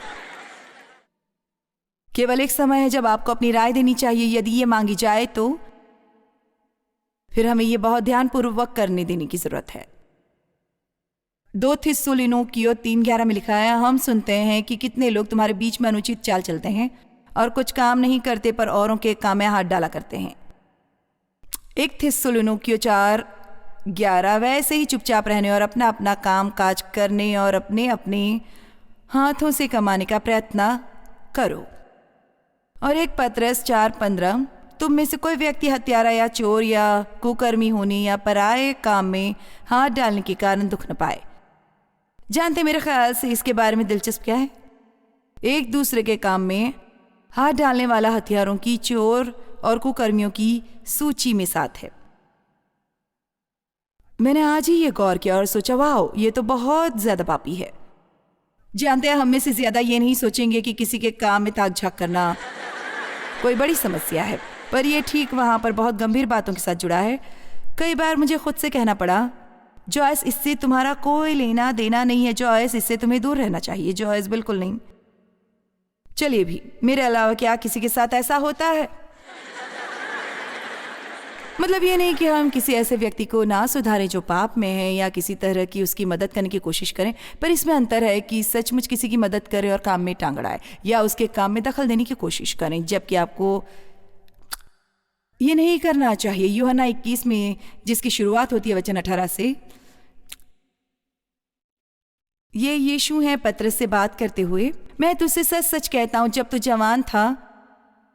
केवल एक समय है जब आपको अपनी राय देनी चाहिए। यदि ये मांगी जाए तो फिर हमें ये बहुत ध्यानपूर्वक करने देने की जरूरत है। 2 थिस्सलुनीकियों 3:11 में लिखा है, हम सुनते हैं कि कितने लोग तुम्हारे बीच में अनुचित चाल चलते हैं और कुछ काम नहीं करते पर औरों के काम में हाथ डाला करते हैं। 1 थिस्सलुनीकियों 4:11 वैसे ही चुपचाप रहने और अपना अपना काम काज करने और अपने अपने हाथों से कमाने का प्रयत्न करो। और 1 पतरस 4:15 तुम में से कोई व्यक्ति हत्यारा या चोर या कुकर्मी होने या पराये काम में हाथ डालने के कारण दुख न पाए। जानते मेरे ख्याल से इसके बारे में दिलचस्प क्या है? एक दूसरे के काम में हाथ डालने वाला हथियारों की, चोर और कुकर्मियों की सूची में साथ है। मैंने आज ही ये गौर किया और सोचा वाह, ये तो बहुत ज्यादा पापी है। जानते हैं हम में से ज्यादा ये नहीं सोचेंगे कि किसी के काम में ताक झाक करना कोई बड़ी समस्या है, पर यह ठीक वहां पर बहुत गंभीर बातों के साथ जुड़ा है। कई बार मुझे खुद से कहना पड़ा जॉयस, इससे तुम्हारा कोई लेना देना नहीं है। जॉयस, इससे तुम्हें दूर रहना चाहिए। जॉयस, बिल्कुल नहीं। चलिए भी, मेरे अलावा क्या किसी के साथ ऐसा होता है? मतलब ये नहीं कि हम किसी ऐसे व्यक्ति को ना सुधारें जो पाप में है या किसी तरह की उसकी मदद करने की कोशिश करें, पर इसमें अंतर है कि सचमुच किसी की मदद करें और काम में टांग अड़ाएं या उसके काम में दखल देने की कोशिश करें, जबकि आपको ये नहीं करना चाहिए। यूहन्ना 21 में जिसकी शुरुआत होती है वचन 18 से, ये यीशु हैं पतरस से बात करते हुए, मैं तुझसे सच सच कहता हूं, जब तू जवान था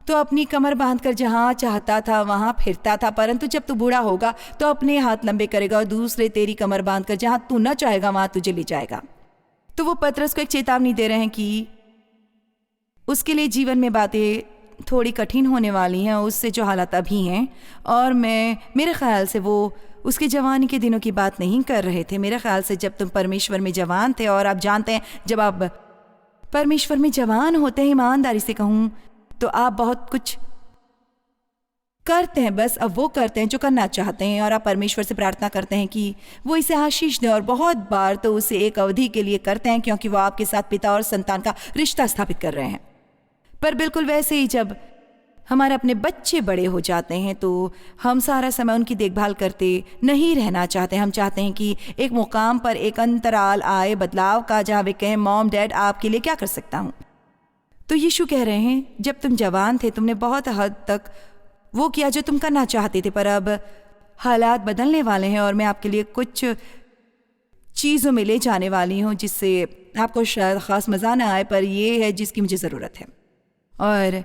तो अपनी कमर बांधकर जहां चाहता था वहां फिरता था, परंतु जब तू बूढ़ा होगा तो अपने हाथ लंबे करेगा और दूसरे तेरी कमर बांधकर जहां तू न चाहेगा वहां तुझे ले जाएगा। तो वो पतरस को एक चेतावनी दे रहे हैं कि उसके लिए जीवन में बातें थोड़ी कठिन होने वाली हैं, उससे जो हालात अभी हैं। और मेरे ख्याल से वो उसके जवानी के दिनों की बात नहीं कर रहे थे। मेरे ख्याल से जब तुम परमेश्वर में जवान थे, और आप जानते हैं जब आप परमेश्वर में जवान होते हैं, ईमानदारी से कहूँ तो आप बहुत कुछ करते हैं, बस अब वो करते हैं जो करना चाहते हैं, और आप परमेश्वर से प्रार्थना करते हैं कि वो इसे आशीष दें, और बहुत बार तो उसे एक अवधि के लिए करते हैं क्योंकि वो आपके साथ पिता और संतान का रिश्ता स्थापित कर रहे हैं। पर बिल्कुल वैसे ही जब हमारे अपने बच्चे बड़े हो जाते हैं तो हम सारा समय उनकी देखभाल करते नहीं रहना चाहते। हम चाहते हैं कि एक मुकाम पर एक अंतराल आए बदलाव का, जहाँ वे कहें मॉम डैड आपके लिए क्या कर सकता हूँ। तो यीशु कह रहे हैं जब तुम जवान थे तुमने बहुत हद तक वो किया जो तुम करना चाहते थे, पर अब हालात बदलने वाले हैं और मैं आपके लिए कुछ चीज़ों में ले जाने वाली हूँ जिससे आपको शायद ख़ास मज़ा ना आए, पर ये है जिसकी मुझे ज़रूरत है। और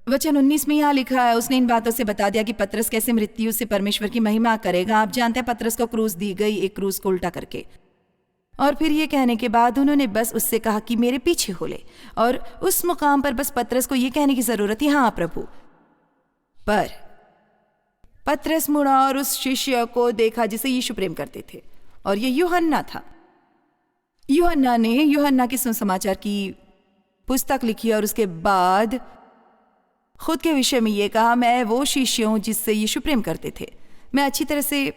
वचन 19 में यहाँ लिखा है, उसने इन बातों से बता दिया कि पतरस कैसे मृत्यु से परमेश्वर की महिमा करेगा। आप जानते हैं पतरस को क्रूस दी गई, एक क्रूस को उल्टा करके। और फिर ये कहने के बाद उन्होंने बस उससे कहा कि मेरे पीछे हो ले, और उस मुकाम पर बस पतरस को ये कहने की ज़रूरत थी, हाँ प्रभु। पर पतरस मुड़ा और उस शिष्य को देखा जिसे यीशु प्रेम करते थे, और ये यूहन्ना था। यूहन्ना ने यूहन्ना के सुसमाचार की पुस्तक लिखी और उसके बाद खुद के विषय में ये कहा, मैं वो शिष्य हूँ जिससे यीशु प्रेम करते थे। मैं अच्छी तरह से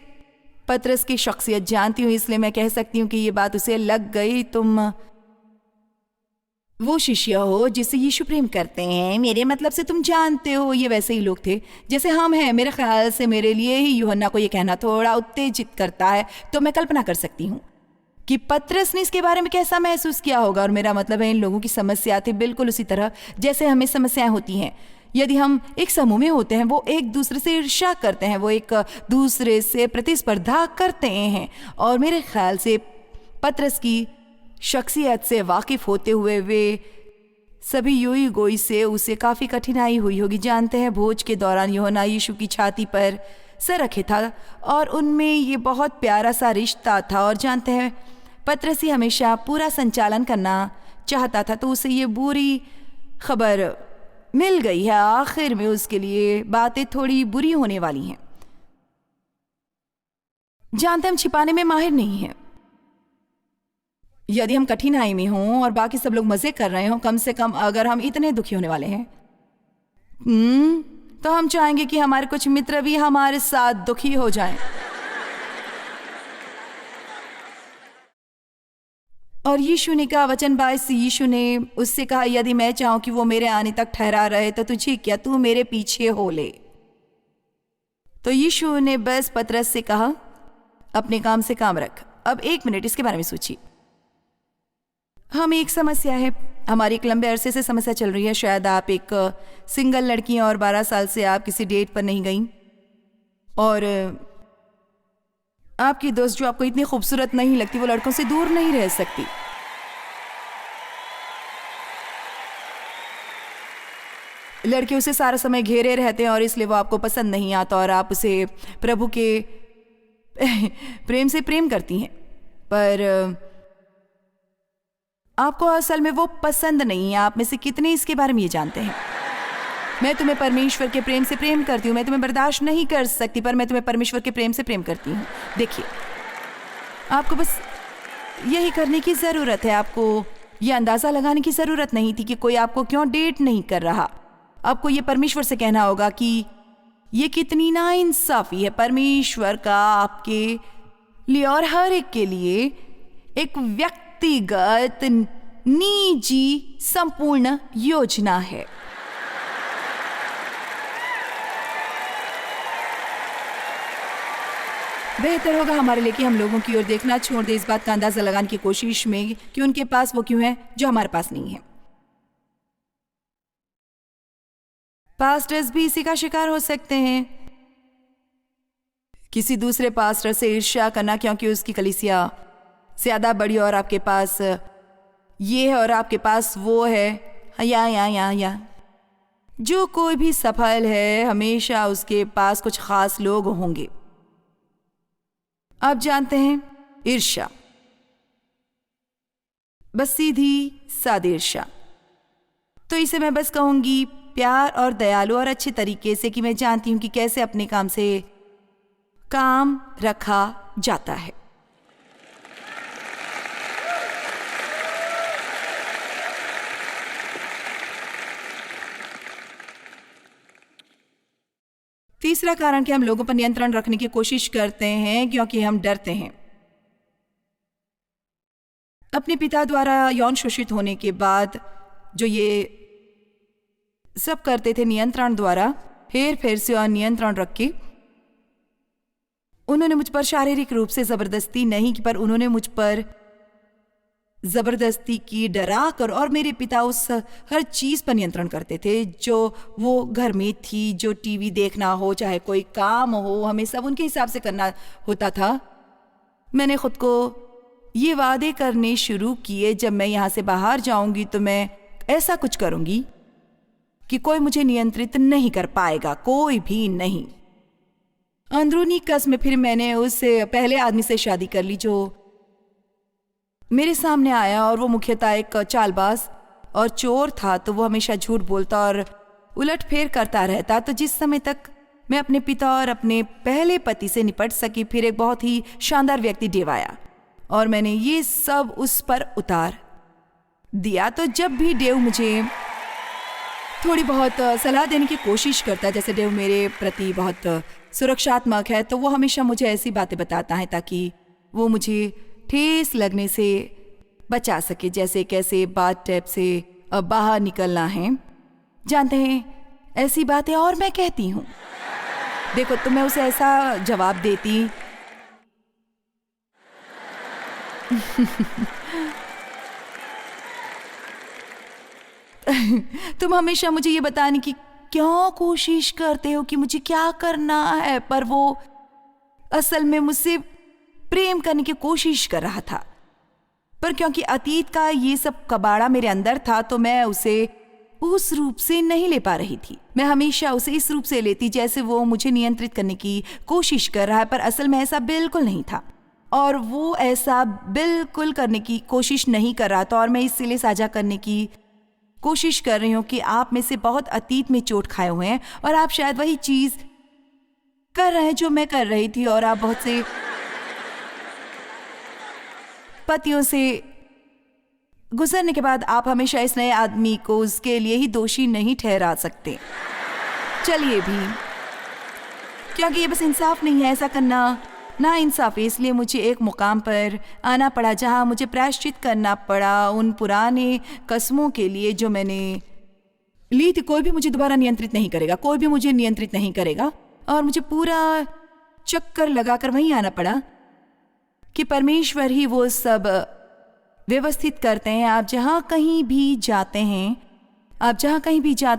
पतरस की शख्सियत जानती हूँ, इसलिए मैं कह सकती हूँ कि ये बात उसे लग गई। तुम वो शिष्य हो जिससे यीशु प्रेम करते हैं, मेरे मतलब से तुम जानते हो ये वैसे ही लोग थे जैसे हम हैं। मेरे ख्याल से मेरे लिए ही यूहन्ना को ये कहना थोड़ा उत्तेजित करता है, तो मैं कल्पना कर सकती हूँ कि पतरस ने इसके बारे में कैसा महसूस किया होगा। और मेरा मतलब है इन लोगों की समस्या थी बिल्कुल उसी तरह जैसे हमें समस्याएं होती हैं। यदि हम एक समूह में होते हैं, वो एक दूसरे से ईर्ष्या करते हैं, वो एक दूसरे से प्रतिस्पर्धा करते हैं। और मेरे ख्याल से पतरस की शख्सियत से वाकिफ होते हुए वे सभी यूई गोई से उसे काफ़ी कठिनाई हुई होगी। जानते हैं भोज के दौरान यूहन्ना यीशु की छाती पर सर रखे था और उनमें ये बहुत प्यारा सा रिश्ता था। और जानते हैं पतरस ही हमेशा पूरा संचालन करना चाहता था, तो उसे ये बुरी खबर मिल गई है। आखिर में उसके लिए बातें थोड़ी बुरी होने वाली हैं। जानते हम छिपाने में माहिर नहीं हैं। यदि हम कठिनाई में हों और बाकी सब लोग मजे कर रहे हों, कम से कम अगर हम इतने दुखी होने वाले हैं तो हम चाहेंगे कि हमारे कुछ मित्र भी हमारे साथ दुखी हो जाएं। और यीशु ने कहा, वचन 22 से यीशु ने उससे कहा, यदि मैं चाहूं कि वो मेरे आने तक ठहरा रहे तो तुझे क्या, तू मेरे पीछे हो ले। तो यीशु ने बस पतरस से कहा, अपने काम से काम रख। अब 1 मिनट इसके बारे में सोचिए। हम एक समस्या है, हमारी एक लंबे अरसे से समस्या चल रही है। शायद आप एक सिंगल लड़की हैं और 12 साल से आप किसी डेट पर नहीं गई, और आपकी दोस्त जो आपको इतनी खूबसूरत नहीं लगती वो लड़कों से दूर नहीं रह सकती। लड़के उसे सारा समय घेरे रहते हैं और इसलिए वो आपको पसंद नहीं आता, और आप उसे प्रभु के प्रेम से प्रेम करती हैं, पर आपको असल में वो पसंद नहीं है। आप में से कितने इसके बारे में ये जानते हैं? मैं तुम्हें परमेश्वर के प्रेम से प्रेम करती हूँ, मैं तुम्हें बर्दाश्त नहीं कर सकती, पर मैं तुम्हें परमेश्वर के प्रेम से प्रेम करती हूँ। देखिए, आपको बस यही करने की ज़रूरत है। आपको ये अंदाज़ा लगाने की ज़रूरत नहीं थी कि कोई आपको क्यों डेट नहीं कर रहा। आपको ये परमेश्वर से कहना होगा कि ये कितनी नाइंसाफ़ी है परमेश्वर का आपके लिए और हर एक के लिए एक व्यक्तिगत निजी संपूर्ण योजना है। बेहतर होगा हमारे लिए कि हम लोगों की ओर देखना छोड़ दें, इस बात का अंदाजा लगाने की कोशिश में कि उनके पास वो क्यों है जो हमारे पास नहीं है। पास्टर्स भी इसी का शिकार हो सकते हैं, किसी दूसरे पास्टर से ईर्ष्या करना क्योंकि उसकी कलीसिया ज्यादा बड़ी और आपके पास ये है और आपके पास वो है। या जो कोई भी सफल है हमेशा उसके पास कुछ खास लोग होंगे। आप जानते हैं, ईर्ष्या, बस सीधी सादी ईर्ष्या। तो इसे मैं बस कहूंगी प्यार और दयालु और अच्छे तरीके से कि मैं जानती हूं कि कैसे अपने काम से काम रखा जाता है। तीसरा कारण कि हम लोगों पर नियंत्रण रखने की कोशिश करते हैं क्योंकि हम डरते हैं। अपने पिता द्वारा यौन शोषित होने के बाद जो ये सब करते थे नियंत्रण द्वारा, हेर फेर से और नियंत्रण रख के, उन्होंने मुझ पर शारीरिक रूप से जबरदस्ती नहीं की, पर उन्होंने मुझ पर जबरदस्ती की, डरा कर। और मेरे पिता उस हर चीज पर नियंत्रण करते थे जो वो घर में थी, जो टीवी देखना हो, चाहे कोई काम हो, हमें सब उनके हिसाब से करना होता था। मैंने खुद को ये वादे करने शुरू किए, जब मैं यहाँ से बाहर जाऊंगी तो मैं ऐसा कुछ करूंगी कि कोई मुझे नियंत्रित नहीं कर पाएगा, कोई भी नहीं। अंदरूनी कसम फिर मैंने उस पहले आदमी से शादी कर ली जो मेरे सामने आया, और वो मुख्यतः एक चालबाज और चोर था। तो वो हमेशा झूठ बोलता और उलटफेर करता रहता। तो जिस समय तक मैं अपने पिता और अपने पहले पति से निपट सकी, फिर एक बहुत ही शानदार व्यक्ति डेव आया और मैंने ये सब उस पर उतार दिया। तो जब भी डेव मुझे थोड़ी बहुत सलाह देने की कोशिश करता है, जैसे डेव मेरे प्रति बहुत सुरक्षात्मक है, तो वो हमेशा मुझे ऐसी बातें बताता है ताकि वो मुझे ठेस लगने से बचा सके, जैसे कैसे बाथ टैब से बाहर निकलना है, जानते हैं, ऐसी बातें। और मैं कहती हूँ, देखो, तो मैं उसे ऐसा जवाब देती तुम हमेशा मुझे ये बताने की क्यों कोशिश करते हो कि मुझे क्या करना है, पर वो असल में मुझसे प्रेम करने की कोशिश कर रहा था। पर क्योंकि अतीत का ये सब कबाड़ा मेरे अंदर था, तो मैं उसे उस रूप से नहीं ले पा रही थी। मैं हमेशा उसे इस रूप से लेती जैसे वो मुझे नियंत्रित करने की कोशिश कर रहा है, पर असल में ऐसा बिल्कुल नहीं था। और वो ऐसा बिल्कुल करने की कोशिश नहीं कर रहा था। और मैं इसलिए साझा करने की कोशिश कर रही हूँ कि आप में से बहुत अतीत में चोट खाए हुए हैं और आप शायद वही चीज कर रहे हैं जो मैं कर रही थी। और आप बहुत से पतियों से गुजरने के बाद आप हमेशा इस नए आदमी को उसके लिए ही दोषी नहीं ठहरा सकते। चलिए भी, क्योंकि ये बस इंसाफ नहीं है, ऐसा करना ना इंसाफ है। इसलिए मुझे एक मुकाम पर आना पड़ा जहां मुझे प्रायश्चित करना पड़ा उन पुराने कस्मों के लिए जो मैंने ली थी। कोई भी मुझे दोबारा नियंत्रित नहीं करेगा, कोई भी मुझे नियंत्रित नहीं करेगा। और मुझे पूरा चक्कर लगाकर वहीं आना पड़ा कि परमेश्वर ही वो सब व्यवस्थित करते हैं। आप जहाँ कहीं भी जाते हैं,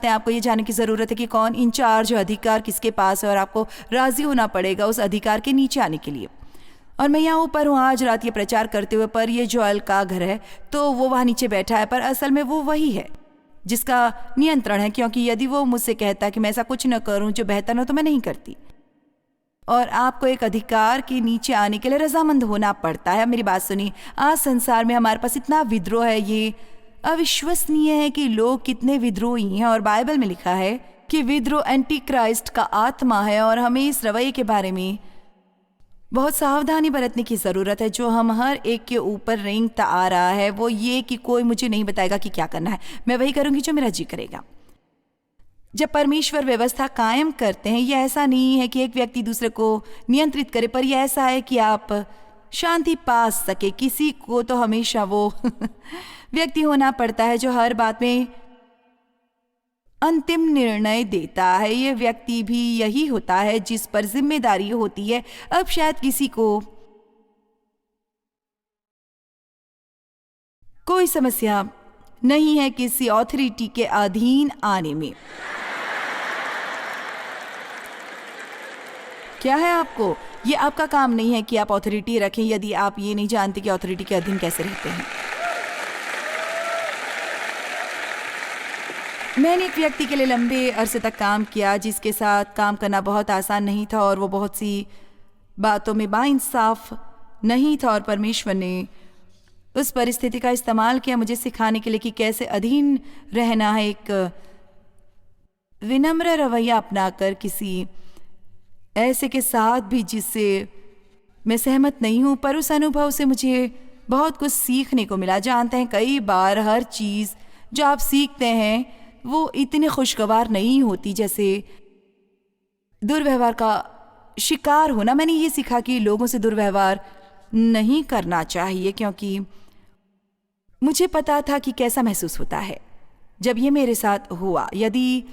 आपको ये जानने की ज़रूरत है कि कौन इंचार्ज, अधिकार किसके पास है, और आपको राज़ी होना पड़ेगा उस अधिकार के नीचे आने के लिए। और मैं यहाँ ऊपर हूँ आज रात ये प्रचार करते हुए, पर ये जोएल का घर है तो वो वहाँ नीचे बैठा है, पर असल में वो वही है जिसका नियंत्रण है। क्योंकि यदि वो मुझसे कहता कि मैं ऐसा कुछ न करूँ जो बेहतर हो, तो मैं नहीं करती। और आपको एक अधिकार के नीचे आने के लिए रजामंद होना पड़ता है। मेरी बात सुनिए, आज संसार में हमारे पास इतना विद्रोह है, ये अविश्वसनीय है कि लोग कितने विद्रोही हैं। और बाइबल में लिखा है कि विद्रोह एंटी क्राइस्ट का आत्मा है। और हमें इस रवैये के बारे में बहुत सावधानी बरतने की ज़रूरत है जो हम हर एक के ऊपर रेंगता आ रहा है। वो ये कि कोई मुझे नहीं बताएगा कि क्या करना है, मैं वही करूँगी जो मेरा जी करेगा। जब परमेश्वर व्यवस्था कायम करते हैं, यह ऐसा नहीं है कि एक व्यक्ति दूसरे को नियंत्रित करे, पर यह ऐसा है कि आप शांति पा सके। किसी को तो हमेशा वो व्यक्ति होना पड़ता है जो हर बात में अंतिम निर्णय देता है। ये व्यक्ति भी यही होता है जिस पर जिम्मेदारी होती है। अब शायद किसी को कोई समस्या नहीं है किसी अथॉरिटी के अधीन आने में। क्या है आपको? ये आपका काम नहीं है कि आप अथॉरिटी रखें यदि आप ये नहीं जानते कि अथॉरिटी के अधीन कैसे रहते हैं। मैंने एक व्यक्ति के लिए लंबे अरसे तक काम किया जिसके साथ काम करना बहुत आसान नहीं था और वो बहुत सी बातों में बाइंसाफ नहीं था, और परमेश्वर ने उस परिस्थिति का इस्तेमाल किया मुझे सिखाने के लिए कि कैसे अधीन रहना है, एक विनम्र रवैया अपनाकर किसी ऐसे के साथ भी जिससे मैं सहमत नहीं हूँ। पर उस अनुभव से मुझे बहुत कुछ सीखने को मिला। जानते हैं, कई बार हर चीज़ जो आप सीखते हैं वो इतनी खुशगवार नहीं होती जैसे दुर्व्यवहार का शिकार होना। मैंने ये सीखा कि लोगों से दुर्व्यवहार नहीं करना चाहिए, क्योंकि मुझे पता था कि कैसा महसूस होता है जब ये मेरे साथ हुआ। यदि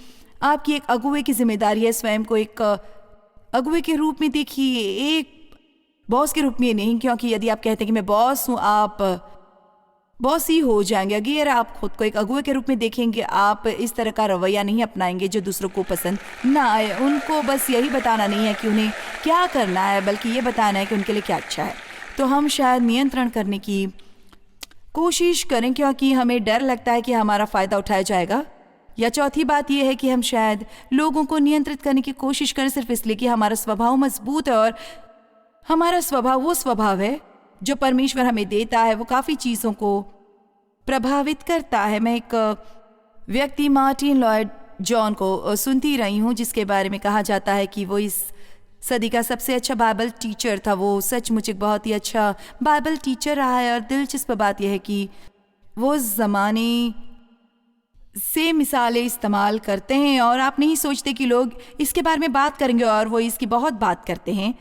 आपकी एक अगुवे की जिम्मेदारी है, स्वयं को एक अगुवे के रूप में देखिए, एक बॉस के रूप में नहीं, क्योंकि यदि आप कहते हैं कि मैं बॉस हूँ, आप बॉस ही हो जाएंगे। अगर आप खुद को एक अगुवे के रूप में देखेंगे, आप इस तरह का रवैया नहीं अपनाएंगे जो दूसरों को पसंद ना आए। उनको बस यही बताना नहीं है कि उन्हें क्या करना है, बल्कि ये बताना है कि उनके लिए क्या अच्छा है। तो हम शायद नियंत्रण करने की कोशिश करें क्योंकि हमें डर लगता है कि हमारा फ़ायदा उठाया जाएगा, या चौथी बात यह है कि हम शायद लोगों को नियंत्रित करने की कोशिश करें सिर्फ इसलिए कि हमारा स्वभाव मजबूत है, और हमारा स्वभाव वो स्वभाव है जो परमेश्वर हमें देता है, वो काफ़ी चीज़ों को प्रभावित करता है। मैं एक व्यक्ति मार्टिन लॉयड जॉन को सुनती रही हूँ जिसके बारे में कहा जाता है कि वो इस सदी का सबसे अच्छा बाइबल टीचर था। वो सचमुच एक बहुत ही अच्छा बाइबल टीचर रहा है, और दिलचस्प बात यह है कि वो उस ज़माने से मिसालें इस्तेमाल करते हैं, और आप नहीं सोचते कि लोग इसके बारे में बात करेंगे, और वो इसकी बहुत बात करते हैं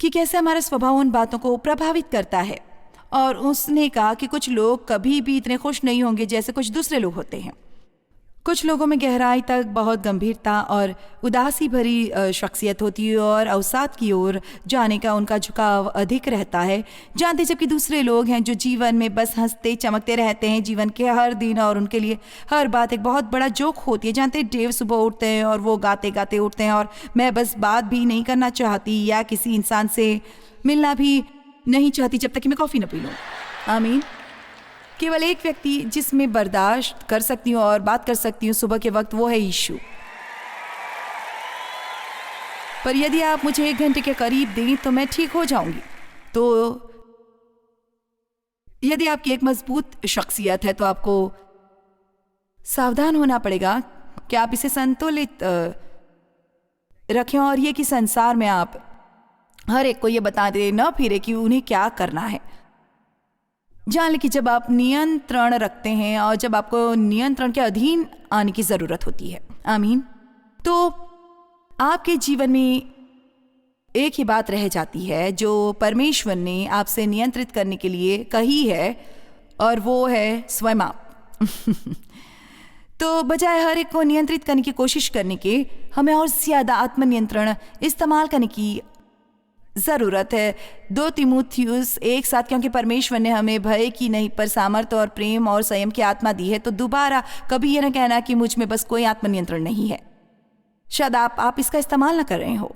कि कैसे हमारा स्वभाव उन बातों को प्रभावित करता है। और उसने कहा कि कुछ लोग कभी भी इतने खुश नहीं होंगे जैसे कुछ दूसरे लोग होते हैं। कुछ लोगों में गहराई तक बहुत गंभीरता और उदासी भरी शख्सियत होती है, और अवसाद की ओर जाने का उनका झुकाव अधिक रहता है। जानते, जबकि दूसरे लोग हैं जो जीवन में बस हंसते चमकते रहते हैं जीवन के हर दिन, और उनके लिए हर बात एक बहुत बड़ा जोक होती है। जानते, डेव सुबह उठते हैं और वो गाते गाते उठते हैं, और मैं बस बात भी नहीं करना चाहती या किसी इंसान से मिलना भी नहीं चाहती जब तक कि मैं कॉफ़ी न पी लूँ। आमीन। केवल एक व्यक्ति जिसमें बर्दाश्त कर सकती हूँ और बात कर सकती हूँ सुबह के वक्त, वो है यीशु। पर यदि आप मुझे 1 घंटे के करीब दें तो मैं ठीक हो जाऊंगी। तो यदि आपकी एक मजबूत शख्सियत है तो आपको सावधान होना पड़ेगा कि आप इसे संतुलित रखें, और ये कि संसार में आप हर एक को ये बता दे न फिरे कि उन्हें क्या करना है। जान लें कि जब आप नियंत्रण रखते हैं और जब आपको नियंत्रण के अधीन आने की ज़रूरत होती है, आमीन, तो आपके जीवन में एक ही बात रह जाती है जो परमेश्वर ने आपसे नियंत्रित करने के लिए कही है, और वो है स्वयं आप। तो बजाय हर एक को नियंत्रित करने की कोशिश करने के, हमें और ज़्यादा आत्मनियंत्रण इस्तेमाल करने की ज़रूरत है। 2 तीमुथियुस 1:7, क्योंकि परमेश्वर ने हमें भय की नहीं पर सामर्थ्य और प्रेम और संयम की आत्मा दी है। तो दोबारा कभी ये ना कहना कि मुझ में बस कोई आत्मनियंत्रण नहीं है। शायद आप इसका इस्तेमाल ना कर रहे हो,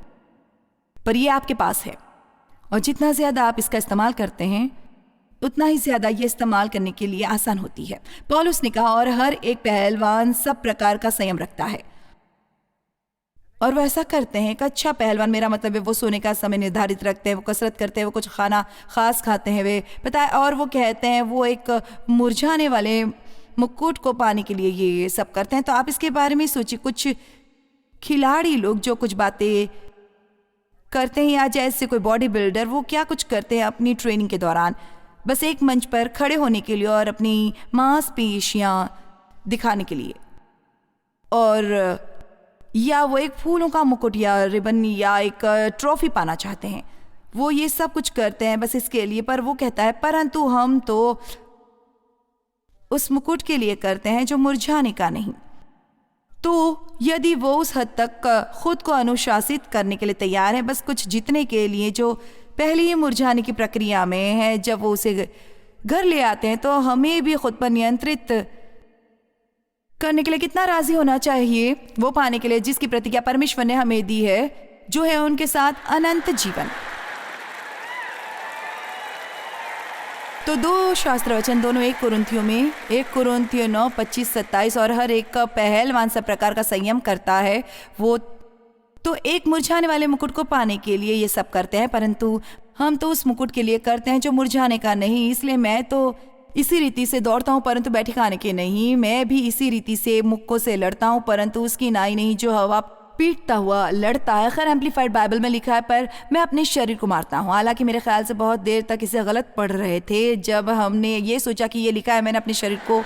पर ये आपके पास है, और जितना ज़्यादा आप इसका इस्तेमाल करते हैं उतना ही ज़्यादा ये इस्तेमाल करने के लिए आसान होती है। पौलुस ने कहा, और हर एक पहलवान सब प्रकार का संयम रखता है, और वो ऐसा करते हैं। एक अच्छा पहलवान, मेरा मतलब है वो सोने का समय निर्धारित रखते हैं, वो कसरत करते हैं, वो कुछ खाना खास खाते हैं, वे पता है, और वो कहते हैं वो एक मुरझाने वाले मुकुट को पाने के लिए ये सब करते हैं। तो आप इसके बारे में सोचिए, कुछ खिलाड़ी लोग जो कुछ बातें करते हैं, या जैसे कोई बॉडी बिल्डर, वो क्या कुछ करते हैं अपनी ट्रेनिंग के दौरान, बस एक मंच पर खड़े होने के लिए और अपनी मांसपेशियां दिखाने के लिए, और या वो एक फूलों का मुकुट या रिबन या एक ट्रॉफी पाना चाहते हैं। वो ये सब कुछ करते हैं बस इसके लिए, पर वो कहता है परंतु हम तो उस मुकुट के लिए करते हैं जो मुरझाने का नहीं। तो यदि वो उस हद तक खुद को अनुशासित करने के लिए तैयार है, बस कुछ जीतने के लिए जो पहले ही मुरझाने की प्रक्रिया में है, जब वो उसे घर ले आते हैं, तो हमें भी खुद पर नियंत्रित करने के लिए कितना राजी होना चाहिए वो पाने के लिए जिसकी प्रतिज्ञा परमेश्वर ने हमें दी है, जो है उनके साथ अनंत जीवन। तो दो शास्त्र वचन दोनों 1 कुरिन्थियों में 1 कुरिन्थियों 9:25-27 और हर एक का पहलवान सब प्रकार का संयम करता है। वो तो एक मुरझाने वाले मुकुट को पाने के लिए ये सब करते हैं, परंतु हम तो उस मुकुट के लिए करते हैं जो मुरझाने का नहीं। इसलिए मैं तो इसी रीति से दौड़ता हूँ परंतु बैठे खाने के नहीं। मैं भी इसी रीति से मुक्कों से लड़ता हूँ परंतु उसकी नाई नहीं जो हवा पीटता हुआ लड़ता है। खैर एम्पलीफाइड बाइबल में लिखा है, पर मैं अपने शरीर को मारता हूँ। हालांकि मेरे ख्याल से बहुत देर तक इसे गलत पढ़ रहे थे। जब हमने ये सोचा कि ये लिखा है, मैंने अपने शरीर को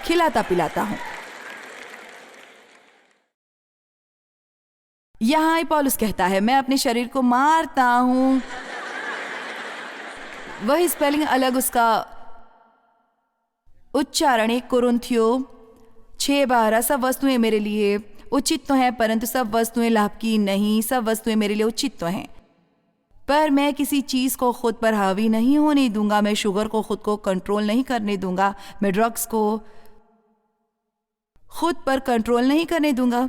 खिलाता पिलाता हूँ। यहाँ ही पौलुस कहता है मैं अपने शरीर को मारता हूँ। वही स्पेलिंग अलग, उसका उच्चारण 1 कुरिन्थियों 6:12 सब वस्तुएं मेरे लिए उचित तो हैं परंतु सब वस्तुएं लाभ की नहीं। सब वस्तुएं मेरे लिए उचित तो हैं पर मैं किसी चीज को खुद पर हावी नहीं होने दूंगा। मैं शुगर को खुद को कंट्रोल नहीं करने दूंगा। मैं ड्रग्स को खुद पर कंट्रोल नहीं करने दूंगा।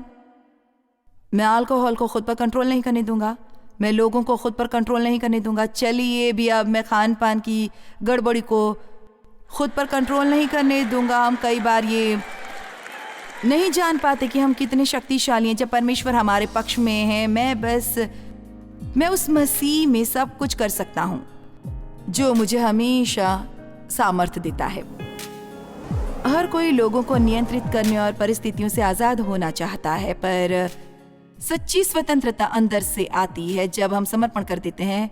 मैं अल्कोहल को खुद पर कंट्रोल नहीं करने दूंगा। मैं लोगों को खुद पर कंट्रोल नहीं करने दूंगा। चलिए भी अब मैं खान पान की गड़बड़ी को खुद पर कंट्रोल नहीं करने दूंगा। हम कई बार ये नहीं जान पाते कि हम कितने शक्तिशाली हैं जब परमेश्वर हमारे पक्ष में है। मैं उस मसीह में सब कुछ कर सकता हूँ जो मुझे हमेशा सामर्थ्य देता है। हर कोई लोगों को नियंत्रित करने और परिस्थितियों से आजाद होना चाहता है, पर सच्ची स्वतंत्रता अंदर से आती है जब हम समर्पण कर देते हैं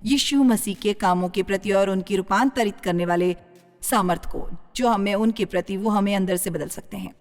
यीशु मसीह के कामों के प्रति और उनकी रूपांतरित करने वाले सामर्थ्य को जो हमें उनके प्रति वो हमें अंदर से बदल सकते हैं।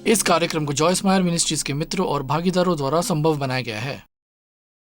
इस कार्यक्रम को जॉयस मायर मिनिस्ट्रीज के मित्रों और भागीदारों द्वारा संभव बनाया गया है।